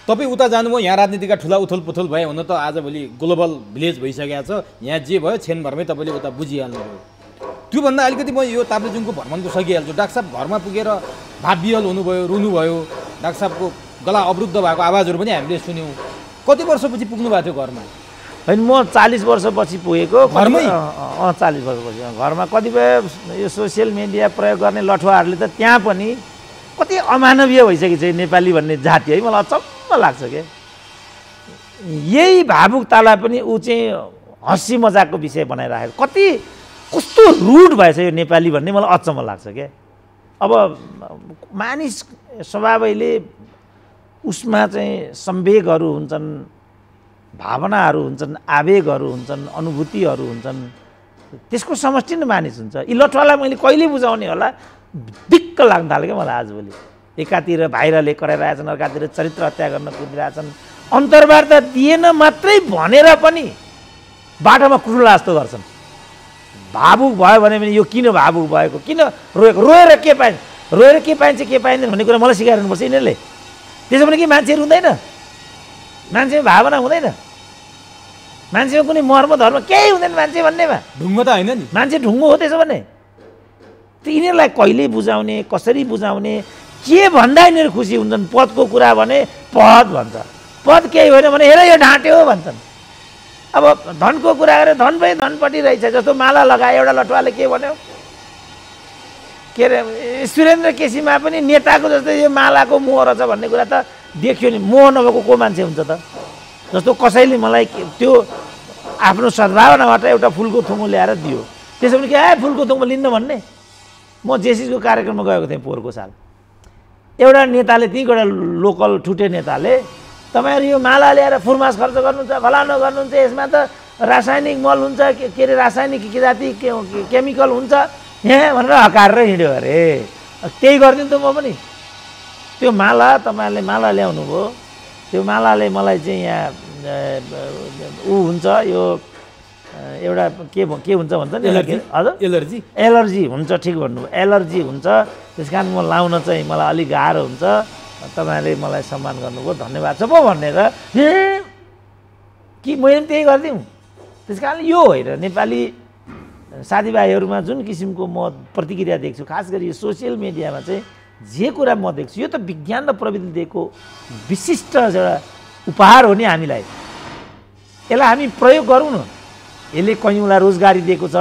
तपाईँ उता जानुभयो, यहाँ राजनीतिका ठुला उथल पुथल भए, हुन त आजभोलि ग्लोबल भिलेज भइसकेको छ, यहाँ जे भयो छेनभरमै तपाईँले उता बुझिहाल्नुभयो। त्योभन्दा अलिकति म यो ताप्लेजुङको भ्रमणको सकिहाल्छु। डाक्टर साहब घरमा पुगेर भात बिहल हुनुभयो, रुनुभयो, डाक्टर साहबको गला अवरुद्ध भएको आवाजहरू पनि हामीले सुन्यौँ। कति वर्षपछि पुग्नु भएको थियो घरमा? होइन म 40 वर्षपछि पुगेको घरमै। 40 वर्षपछि घरमा। कतिपय यो सोसियल मिडिया प्रयोग गर्ने लठुवाहरूले त त्यहाँ पनि कति अमानवीय भइसकेको छ नेपाली भन्ने जाति है, मलाई अचम्म लाग्छ के। यही भावुकतालाई पनि ऊ चाहिँ हँसी मजाकको विषय बनाइराखेको, कति कस्तो रुड भएछ यो नेपाली भन्ने मलाई अचम्म लाग्छ के। अब मानिस स्वभावैले उसमा चाहिँ संवेगहरू हुन्छन्, भावनाहरू हुन्छन्, आवेगहरू हुन्छन्, अनुभूतिहरू हुन्छन्, त्यसको समष्टि नै मानिस हुन्छ। यी लठुवालाई मैले कहिले बुझाउने होला दिक्क लाग्न थाल्यो क्या मलाई आजभोलि। एकातिर भाइरलले कराइरहेछन्, अर्कातिर चरित्र हत्या गर्न कुदिरहेछन्, अन्तर्वार्ता दिएन मात्रै भनेर पनि बाटोमा कुटुला जस्तो गर्छन्। भावुक भयो भने पनि यो किन भावुक भएको, किन रोएको, रोएर के पाइन्छ, रोएर के पाइन्छ के पाइँदैन भन्ने कुरा मलाई सिकाइरहनुपर्छ यिनीहरूले। त्यसो भने के मान्छेहरू हुँदैन, मान्छेमा भावना हुँदैन, मान्छेमा कुनै मर्म धर्म केही हुँदैन मान्छे भन्नेमा। ढुङ्गो त होइन नि, मान्छे ढुङ्गो हो त्यसो भने। त यिनीहरूलाई कहिले बुझाउने, कसरी बुझाउने, के भन्दा यिनीहरू खुसी हुन्छन्। पदको कुरा भने पद भन्छ, पद केही होइन भने हेर यो ढाँट्यो भन्छन्। अब धनको कुरा गरेर धन पनि धनपट्टि रहेछ। जस्तो माला लगायो एउटा लठुवाले के भन्यो, के अरे सुरेन्द्र केसीमा पनि नेताको जस्तै यो मालाको मोह रहेछ भन्ने कुरा त देखियो नि। मोह नभएको को मान्छे हुन्छ त। जस्तो कसैले मलाई त्यो आफ्नो सद्भावनाबाट एउटा फुलको थुङ्गो ल्याएर दियो, त्यसो भने के फुलको थुङ्गो लिन्न भन्ने। म जेसिसको कार्यक्रममा गएको थिएँ पोहोरको साल। एउटा नेताले त्यहीँबाट लोकल ठुटे नेताले तपाईँहरू यो माला ल्याएर फुर्मास खर्च गर्नुहुन्छ, फलानो गर्नुहुन्छ, यसमा त रासायनिक मल हुन्छ, के अरे रासायनिक जाति केमिकल हुन्छ यहाँ भनेर हकारेर हिँड्यो अरे। त्यही गरिदिउँ त म पनि। त्यो माला तपाईँहरूले माला ल्याउनु भयो, त्यो मालाले मलाई चाहिँ यहाँ ऊ हुन्छ, यो एउटा के हुन्छ भन्छ नि, हजुर एलर्जी हुन्छ। ठिक भन्नुभयो, एलर्जी हुन्छ। त्यस कारण म लाउन चाहिँ मलाई अलिक गाह्रो हुन्छ। तपाईँहरूले मलाई सम्मान गर्नुभयो, धन्यवाद छ पो भनेर कि मैले पनि त्यही गरिदिउँ। त्यस कारण यो होइन, नेपाली साथीभाइहरूमा जुन किसिमको म प्रतिक्रिया देख्छु, खास गरी यो सोसियल मिडियामा चाहिँ जे कुरा म देख्छु, यो त विज्ञान र प्रविधि दिएको विशिष्ट एउटा उपहार हो नि हामीलाई। यसलाई हामी प्रयोग गरौँ न। यसले कैयौँलाई रोजगारी दिएको छ।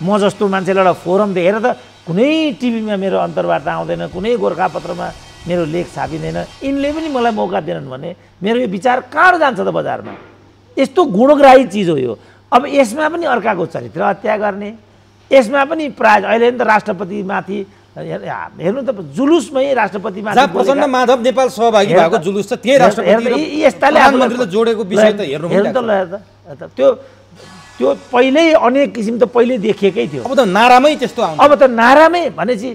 म जस्तो मान्छेलाई एउटा फोरम देखेर त कुनै टिभीमा मेरो अन्तर्वार्ता आउँदैन, कुनै गोर्खापत्रमा मेरो लेख छापिँदैन। यिनले पनि मलाई मौका दिएनन् भने मेरो यो विचार कहाँ जान्छ त बजारमा। यस्तो गुणग्राही चिज हो यो। अब यसमा पनि अर्काको चरित्र हत्या गर्ने, यसमा पनि प्राय अहिले त राष्ट्रपतिमाथि हेर्नु त जुलुसमै राष्ट्रपतिमाथि प्रचण्ड माधव नेपाल सहभागी भएको जुलुस छ, त्यही राष्ट्रपति यस्ताले प्रधानमन्त्रीले जोडेको विषय त हेर्नु त त्यो पहिल्यै अनेक किसिम त पहिल्यै देखिएकै थियो। अब त नारामै त्यस्तो आउँछ। अब त नारामै भनेपछि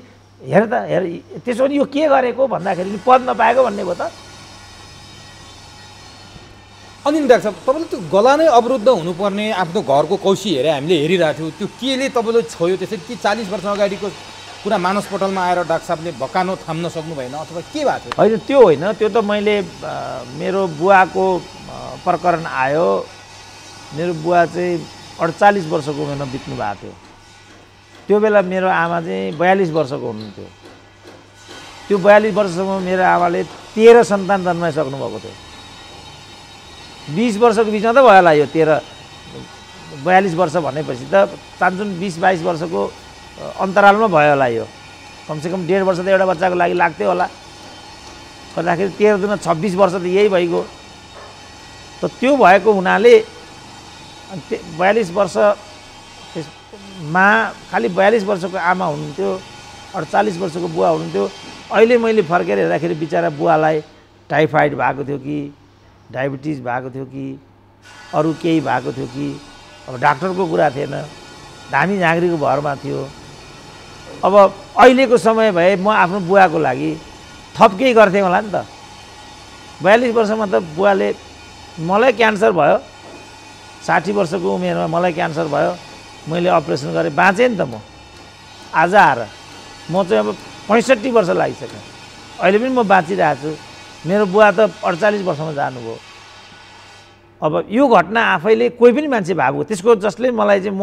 हेर त हेर, त्यसो भने यो के गरेको भन्दाखेरि पद नपाएको भन्ने भयो त। अनि डाक्टर साहब तपाईँले त्यो गला नै अवरुद्ध हुनुपर्ने आफ्नो घरको कौशी हेरे हामीले हेरिरहेको थियौँ, त्यो केले तपाईँले छोयो त्यसरी? कि 40 वर्ष अगाडिको कुरा मानसपटलमा आएर डाक्टर साहबले भकानो थाम्न सक्नु भएन अथवा के भएको थियो? होइन त्यो होइन, त्यो त मैले मेरो बुवाको प्रकरण आयो। मेरो बुवा चाहिँ 48 वर्षको उमेरमा बित्नु भएको थियो। त्यो बेला मेरो आमा चाहिँ 42 वर्षको हुनुहुन्थ्यो। त्यो 42 वर्षसम्म मेरो आमाले 13 सन्तान जन्माइसक्नु भएको थियो। 20 वर्षको बिचमा त भयो होला यो 42 वर्ष भनेपछि त चान्चुन 20-22 वर्षको अन्तरालमा भयो होला यो। कमसेकम 1.5 वर्ष त एउटा बच्चाको लागि लाग्थ्यो होला। गर्दाखेरि 13 दुना 26 वर्ष त यही भइगयो। त त्यो भएको हुनाले 42 वर्षमा खालि 42 वर्षको आमा हुनुहुन्थ्यो, 48 वर्षको बुवा हुनुहुन्थ्यो। अहिले मैले फर्केर हेर्दाखेरि बिचरा बुवालाई टाइफाइड भएको थियो कि डायबिटिज भएको थियो कि अरू केही भएको थियो कि अब डाक्टरको कुरा थिएन, धामी झाँक्रीको भरमा थियो। अब अहिलेको समय भए म आफ्नो बुवाको लागि थप केही गर्थेँ होला नि त। 42 वर्षमा त बुवाले, मलाई क्यान्सर भयो, 60 वर्षको उमेरमा मलाई क्यान्सर भयो, मैले अपरेसन गरेँ, बाँचेँ नि त म। आज आएर म चाहिँ अब 65 वर्ष लागिसक्यो, अहिले पनि म बाँचिरहेको छु। मेरो बुवा त 48 वर्षमा जानुभयो। अब यो घटना आफैले कोही पनि मान्छे भावुक, त्यसको जसले मलाई चाहिँ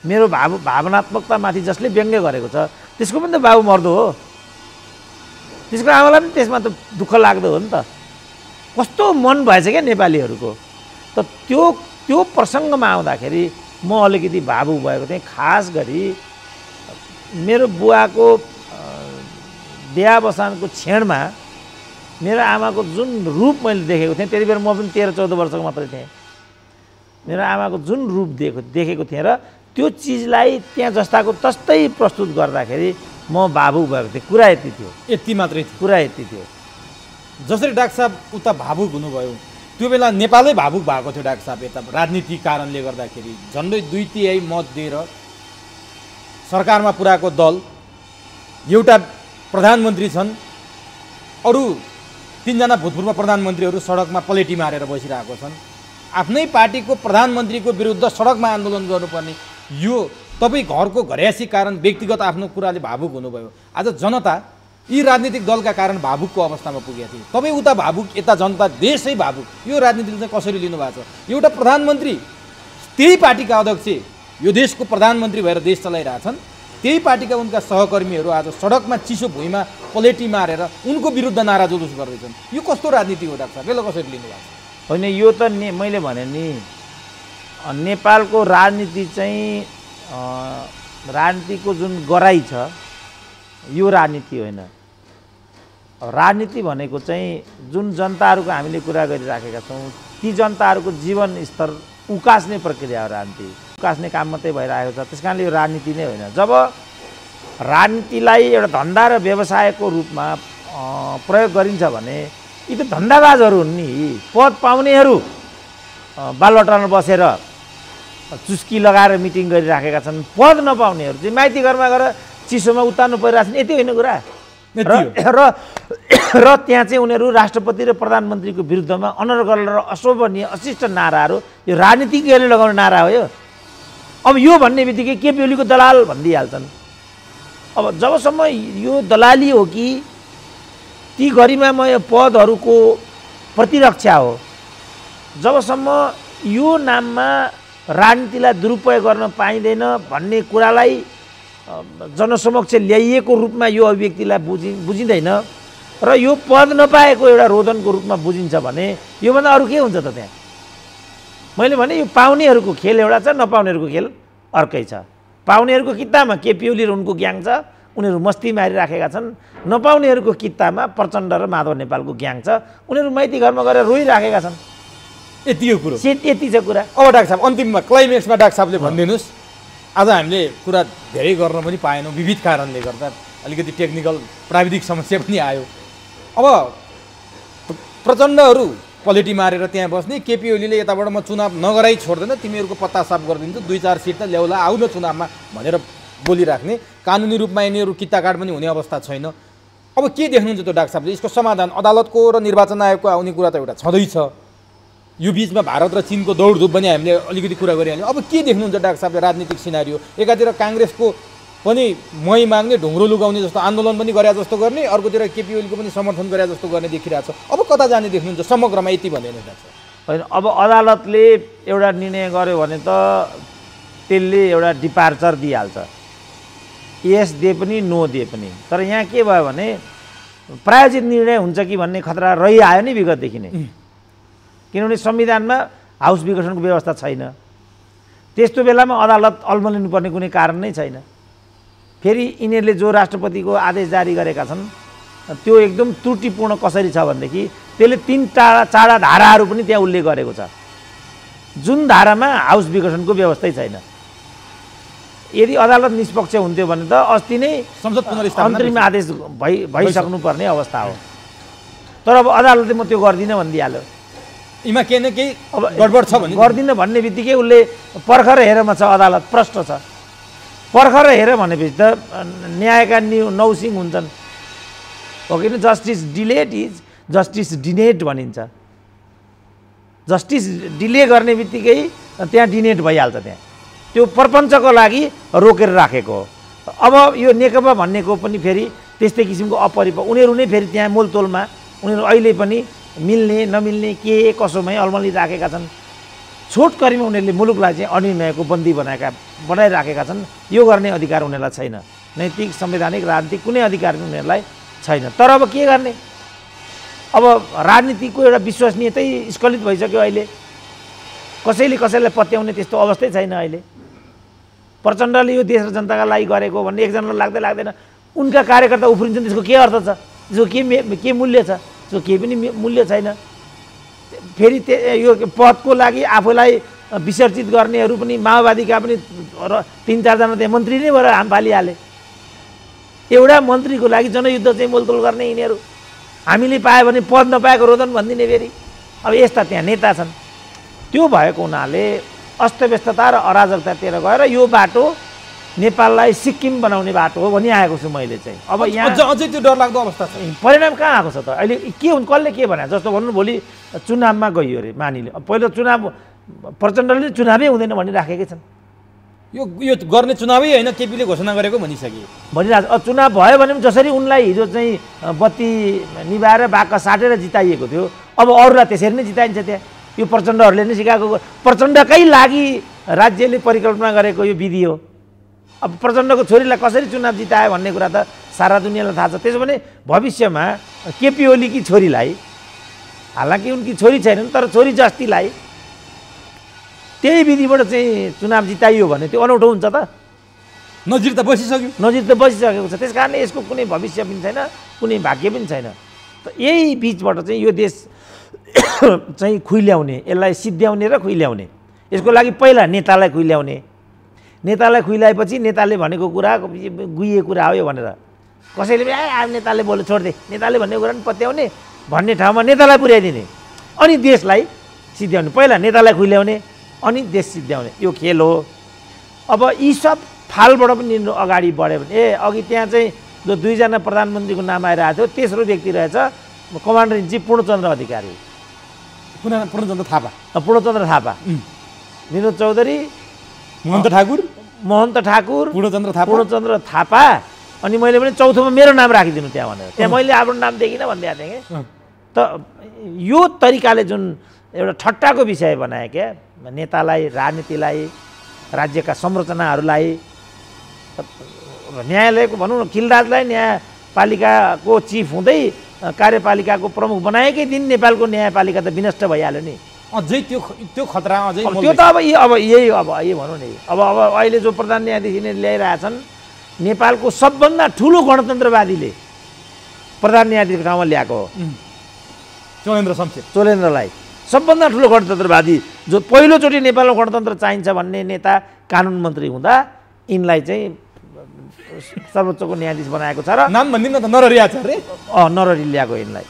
मेरो भावनात्मकतामाथि जसले व्यङ्ग्य गरेको छ त्यसको पनि त बाबु मर्दो हो, त्यसको आमालाई पनि त्यसमा त दुःख लाग्दो हो नि त। कस्तो मन भएछ क्या नेपालीहरूको। त त्यो प्रसङ्गमा आउँदाखेरि म अलिकति भावुक भएको थिएँ। खास गरी मेरो बुवाको देहावसानको क्षणमा मेरो आमाको जुन रूप मैले देखेको थिएँ, त्यति बेला म पनि 13-14 वर्षको मात्रै थिएँ। मेरो आमाको जुन रूप देखेको थिएँ र त्यो चिजलाई त्यहाँ जस्ताको तस्तै प्रस्तुत गर्दाखेरि म भावुक भएको थिएँ। कुरा यति थियो, यति मात्रै थियो, कुरा यति थियो। जसरी डाक्टर साहब उता भावुक हुनुभयो, त्यो बेला नेपालै भावुक भएको थियो डाक्टर साहब। यता राजनीतिक कारणले गर्दाखेरि झन्डै 2/3 मत दिएर सरकारमा पुऱ्याएको दल, एउटा प्रधानमन्त्री छन्, अरू 3 जना भूतपूर्व प्रधानमन्त्रीहरू सडकमा पलेटी मारेर बसिरहेको छन्। आफ्नै पार्टीको प्रधानमन्त्रीको विरुद्ध सडकमा आन्दोलन गर्नुपर्ने, यो तपाईँ घरको घरयासी कारण व्यक्तिगत आफ्नो कुराले भावुक हुनुभयो। आज जनता यी राजनीतिक दलका कारण भावुकको अवस्थामा पुगेको थियो। तपाईँ उता भावुक, यता जनता, देशै भावुक। यो राजनीतिले चाहिँ कसरी लिनुभएको छ? एउटा प्रधानमन्त्री, त्यही पार्टीका अध्यक्ष यो देशको प्रधानमन्त्री भएर देश चलाइरहेछन्, त्यही पार्टीका उनका सहकर्मीहरू आज सडकमा चिसो भुइँमा पलेटी मारेर उनको विरुद्ध नारा जुलुस गर्दैछन्। यो कस्तो राजनीति हो डाक्टर साहब? यसलाई कसरी लिनुभएको छ? होइन, यो त मैले भने नि नेपालको राजनीति चाहिँ राजनीतिको जुन गराइ छ यो राजनीति होइन। राजनीति भनेको चाहिँ जुन जनताहरूको हामीले कुरा गरिराखेका छौँ ती जनताहरूको जीवन स्तर उकास्ने प्रक्रिया हो राजनीति। उकास्ने काम मात्रै भइरहेको छ, त्यस कारणले यो राजनीति नै होइन। जब राजनीतिलाई एउटा धन्दा र व्यवसायको रूपमा प्रयोग गरिन्छ भने यी त धन्दाबाजहरू हुन् नि। पद पाउनेहरू बालबटारमा बसेर चुस्की लगाएर मिटिङ गरिराखेका छन्, पद नपाउनेहरू चाहिँ माइती घरमा गएर चिसोमा उतार्नु परिरहेको छ। यति होइन कुरा। र त्यहाँ चाहिँ उनीहरू राष्ट्रपति र प्रधानमन्त्रीको विरुद्धमा अनर्गल र अशोभनीय अशिष्ट नाराहरू, यो राजनीतिज्ञहरूले लगाउने नारा हो यो। अब यो भन्ने बित्तिकै केपी ओलीको दलाल भनिदिइहाल्छन्। अब जबसम्म यो दलाली हो कि ती गरिमामय पदहरूको प्रतिरक्षा हो, जबसम्म यो नाममा राजनीतिलाई दुरुपयोग गर्न पाइँदैन भन्ने कुरालाई जनसमक्ष ल्याइएको रूपमा यो अभिव्यक्तिलाई बुझिँदैन र यो पद नपाएको एउटा रोदनको रूपमा बुझिन्छ भने योभन्दा अरू के हुन्छ त? त्यहाँ मैले भने यो पाउनेहरूको खेल एउटा छ, नपाउनेहरूको खेल अर्कै छ। पाउनेहरूको कितामा केपी ओली र उनको ग्याङ छ, उनीहरू मस्ती मारिराखेका छन्। नपाउनेहरूको कितामा प्रचण्ड र माधव नेपालको ग्याङ छ, उनीहरू माइती घरमा गएर रोइराखेका छन्। यति हो कुरो, यति छ कुरा। अब डाक्टर साहब अन्तिममा क्लाइमेक्समा डाक्टर साहबले भनिदिनुहोस्। आज हामीले कुरा धेरै गर्न पनि पाएनौँ, विविध कारणले गर्दा अलिकति टेक्निकल प्राविधिक समस्या पनि आयो। अब प्रचण्डहरू पलेटी मारेर त्यहाँ बस्ने, केपी ओलीले यताबाट म चुनाव नगराइ छोड्दैन, तिमीहरूको पत्ता साफ गरिदिन्छु, 2-4 सिट त ल्याउला, आउ न चुनावमा भनेर बोलिराख्ने। कानुनी रूपमा यिनीहरू किताकाट पनि हुने अवस्था छैन। अब के देख्नुहुन्छ त डाक्टर साहबले? यसको समाधान अदालतको र निर्वाचन आयोगको आउने कुरा त एउटा छँदैछ, यो बिचमा भारत र चीनको दौडधुप पनि हामीले अलिकति कुरा गरिहाल्यौँ। अब के देख्नुहुन्छ डाक्टर साहबले राजनीतिक सिनारियो? एकातिर काङ्ग्रेसको पनि मै माग्ने, ढुङ्ग्रो लुगाउने जस्तो आन्दोलन पनि गरे जस्तो गर्ने, अर्कोतिर केपी ओलीको पनि समर्थन गरे जस्तो गर्ने देखिरहेको छ। अब कता जाने देख्नुहुन्छ समग्रमा? यति भन्दैन डाक्टर? होइन, अब अदालतले एउटा निर्णय गर्यो भने त त्यसले एउटा डिपार्चर दिइहाल्छ, यस दिए पनि नो दिए पनि। तर यहाँ के भयो भने प्रायोजित निर्णय हुन्छ कि भन्ने खतरा रहिआयो नि विगतदेखि नै, किनभने संविधानमा हाउस विघटनको व्यवस्था छैन। त्यस्तो बेलामा अदालत अल्मलिनुपर्ने कुनै कारण नै छैन। फेरि यिनीहरूले जो राष्ट्रपतिको आदेश जारी गरेका छन् त्यो एकदम त्रुटिपूर्ण कसरी छ भनेदेखि त्यसले 3 चाडा धाराहरू पनि त्यहाँ उल्लेख गरेको छ। जुन धारामा हाउस विघटनको व्यवस्थै छैन। यदि अदालत निष्पक्ष हुन्थ्यो भने त अस्ति नै संसद पुनर्स्थापना अन्तरिम आदेश भइसक्नुपर्ने अवस्था हो। तर अब अदालतले म त्यो गर्दिनँ भनिदिइहाल्यो। यीमा केही न केही गडबड छ भने गर्दिनँ भन्ने बित्तिकै उसले पर्खर हेरेमा छ, अदालत प्रष्ट छ। पर्खर हेर भनेपछि त न्यायका नौसिङ हुन्छन्। हो किन जस्टिस डिलेड इज जस्टिस डिनेड भनिन्छ। जस्टिस डिले गर्ने बित्तिकै त्यहाँ डिनेड भइहाल्छ। त्यहाँ त्यो प्रपञ्चको लागि रोकेर राखेको हो। अब यो नेकपा भन्नेको पनि फेरि त्यस्तै किसिमको उनीहरू नै फेरि त्यहाँ मोलतोलमा उनीहरू अहिले पनि मिल्ने नमिल्ने के कसोमै अलमली राखेका छन्। छोटकरीमा उनीहरूले मुलुकलाई चाहिँ अनिर्णयको बन्दी बनाइराखेका छन्। यो गर्ने अधिकार उनीहरूलाई छैन। नैतिक संवैधानिक राजनीतिक कुनै अधिकार उनीहरूलाई छैन। तर अब के गर्ने? अब राजनीतिको एउटा विश्वसनीयतै स्खलित भइसक्यो। अहिले कसैले कसैलाई पत्याउने त्यस्तो अवस्थै छैन। अहिले प्रचण्डले यो देश र जनताका लागि गरेको भन्ने एकजनालाई लाग्दैन। उनका कार्यकर्ता उफ्रिन्छन्, त्यसको के अर्थ छ? त्यसको के मूल्य छ? त्यसको केही पनि मूल्य छैन। फेरि यो पदको लागि आफूलाई विसर्जित गर्नेहरू पनि माओवादीका पनि 3-4 जना त्यहाँ मन्त्री नै भएर हाम फालिहाले। एउटा मन्त्रीको लागि जनयुद्ध चाहिँ मोलतोल गर्ने यिनीहरू। हामीले पायो भने पद नपाएको रोदन भनिदिने फेरि। अब यस्ता त्यहाँ नेता छन्। त्यो भएको हुनाले अस्तव्यस्तता र अराजकतातिर गएर यो बाटो नेपाललाई सिक्किम बनाउने बाटो हो भनी आएको छु मैले चाहिँ। अब यहाँ अझै त्यो डरलाग्दो अवस्था छ। परिणाम कहाँ आएको छ त? अहिले के हुन्छ? कसले के भने जस्तो भन्नु, भोलि चुनावमा गइयो अरे मानिले। पहिलो चुनाव प्रचण्डले चुनावै हुँदैन भनिराखेकै छन्। यो गर्ने चुनावै होइन, केपीले घोषणा गरेको भनिरहेको। अब चुनाव भयो भने जसरी उनलाई हिजो चाहिँ बत्ती निभाएर बाक्का साटेर जिताइएको थियो, अब अरूलाई त्यसरी नै जिताइन्छ। त्यहाँ यो प्रचण्डहरूले नै सिकाएको, प्रचण्डकै लागि राज्यले परिकल्पना गरेको यो विधि हो। अब प्रचण्डको छोरीलाई कसरी चुनाव जितायो भन्ने कुरा त सारा दुनियाँलाई थाहा छ। त्यसो भने भविष्यमा केपी ओलीकी छोरीलाई, हालाकि उनकी छोरी छैनन् तर छोरी जस्तीलाई त्यही विधिबाट चाहिँ चुनाव जिताइयो भने त्यो अनौठो हुन्छ त? नजिर त बसिसकेको छ। त्यस कारणले यसको कुनै भविष्य पनि छैन, कुनै भाग्य पनि छैन। त यही बिचबाट चाहिँ यो देश चाहिँ खुइल्याउने, यसलाई सिद्ध्याउने र खुइल्याउने, यसको लागि पहिला नेतालाई खुइल्याउने। नेतालाई खुइल्याएपछि नेताले भनेको कुरा गुइए कुरा हो यो भनेर कसैले पनि नेताले बोले छोड्दे, नेताले भनेको कुरा पनि पत्याउने भन्ने ठाउँमा नेतालाई पुर्याइदिने, अनि देशलाई सिद्ध्याउने। पहिला नेतालाई खुइल्याउने अनि देश सिद्ध्याउने, यो खेल हो। अब यी सब फालबाट पनि अगाडि बढ्यो भने अघि त्यहाँ चाहिँ जो 2 जना प्रधानमन्त्रीको नाम आइरहेको थियो, तेस्रो व्यक्ति रहेछ कमान्डर इन चिफ पूर्णचन्द्र अधिकारी, पूर्णचन्द्र थापा, विनोद चौधरी, महन्त ठाकुर, पूर्णचन्द्र थापा, अनि मैले पनि चौथोमा मेरो नाम राखिदिनु त्यहाँ भनेर। त्यहाँ मैले आफ्नो नाम देखिनँ भनिदिएको थिएँ कि। त यो तरिकाले जुन एउटा ठट्टाको विषय बनाए क्या, नेतालाई, राजनीतिलाई, राज्यका संरचनाहरूलाई, न्यायालयको भनौँ न खिलराजलाई न्यायपालिकाको चिफ हुँदै कार्यपालिकाको प्रमुख बनाएकै दिन नेपालको न्यायपालिका त विनष्ट भइहाल्यो नि। अझै त्यो खतरा अझै त्यो त अब यही भनौँ नि। अब अहिले जो प्रधान न्यायाधीशले ल्याइरहेछन्, नेपालको सबभन्दा ठुलो गणतन्त्रवादीले प्रधान न्यायाधीशको ठाउँमा ल्याएको हो चोलेन्द्रलाई। सबभन्दा ठुलो गणतन्त्रवादी जो पहिलोचोटि नेपालमा गणतन्त्र चाहिन्छ भन्ने नेता कानुन मन्त्री हुँदा यिनलाई चाहिँ सर्वोच्चको न्यायाधीश बनाएको छ। र नाम भन्दिनँ त, नरहरि आचार्य। नरहरि ल्याएको यिनलाई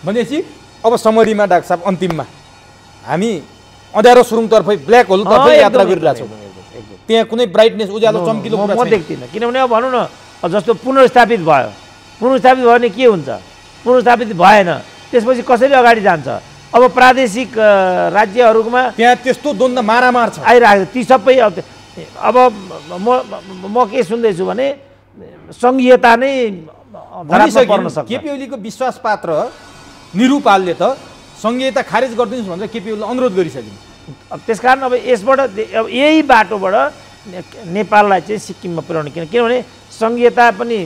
भनेपछि अब समरीमा डाक्टर साहब अन्तिममा हामी अँध्यारो सुरुङतर्फै ब्ल्याक होलतर्फै यात्रा गरिरहेछौँ। त्यहाँ कुनै ब्राइटनेस उज्यालो चम्किलो म देख्दिनँ। किनभने अब भनौँ न जस्तो पुनर्स्थापित भयो भने के हुन्छ? पुनर्स्थापित भएन, त्यसपछि कसरी अगाडि जान्छ? अब प्रादेशिक राज्यहरूमा त्यहाँ त्यस्तो द्वन्द्व मारामार छ आइरहेको। ती सबै अब म के सुन्दैछु भने सङ्घीयता नै पर्न सक्छ। केपी ओलीको विश्वास पात्र निरुपालले त सङ्घीयता खारेज गरिदिनुहोस् भनेर केपी ओलीले अनुरोध गरिसकिन्। अब त्यसकारण अब यसबाट अब यही बाटोबाट नेपाललाई चाहिँ सिक्किममा पुर्याउने, किनभने सङ्घीयता पनि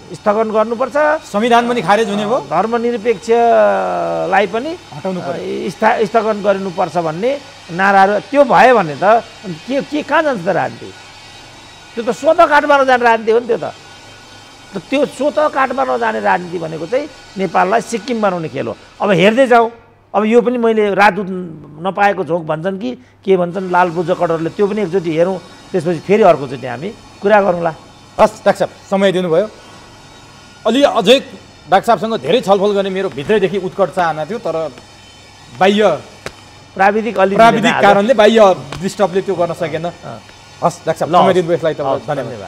स्थगन गर्नुपर्छ, संविधान पनि खारेज हुने भयो, धर्मनिरपेक्षलाई पनि स्थगन गरिनुपर्छ भन्ने नाराहरू त्यो भयो भने त के कहाँ जान्छ त राजनीति? त्यो त स्वतः काठमाडौँ जाने राजनीति हो नि। त्यो स्वतः काठमाडौँ जाने राजनीति भनेको चाहिँ नेपाललाई सिक्किम बनाउने खेल हो। अब हेर्दै जाउँ, अब यो पनि मैले राजदूत नपाएको झोक भन्छन् कि के भन्छन् लाल बुझ कटरले, त्यो पनि एकचोटि हेरौँ, त्यसपछि फेरि अर्कोचोटि हामी कुरा गरौँला। हस् डाक्टर साहब, समय दिनुभयो। अलि अझै डाक्टर साहबसँग धेरै छलफल गर्ने मेरो भित्रैदेखि उत्कट चाहना थियो, तर बाह्य प्राविधिक कारणले बाह्य डिस्टर्बले त्यो गर्न सकेन। हस् डाक्टर साहब, समय दिनुभयो, यसलाई त धन्यवाद।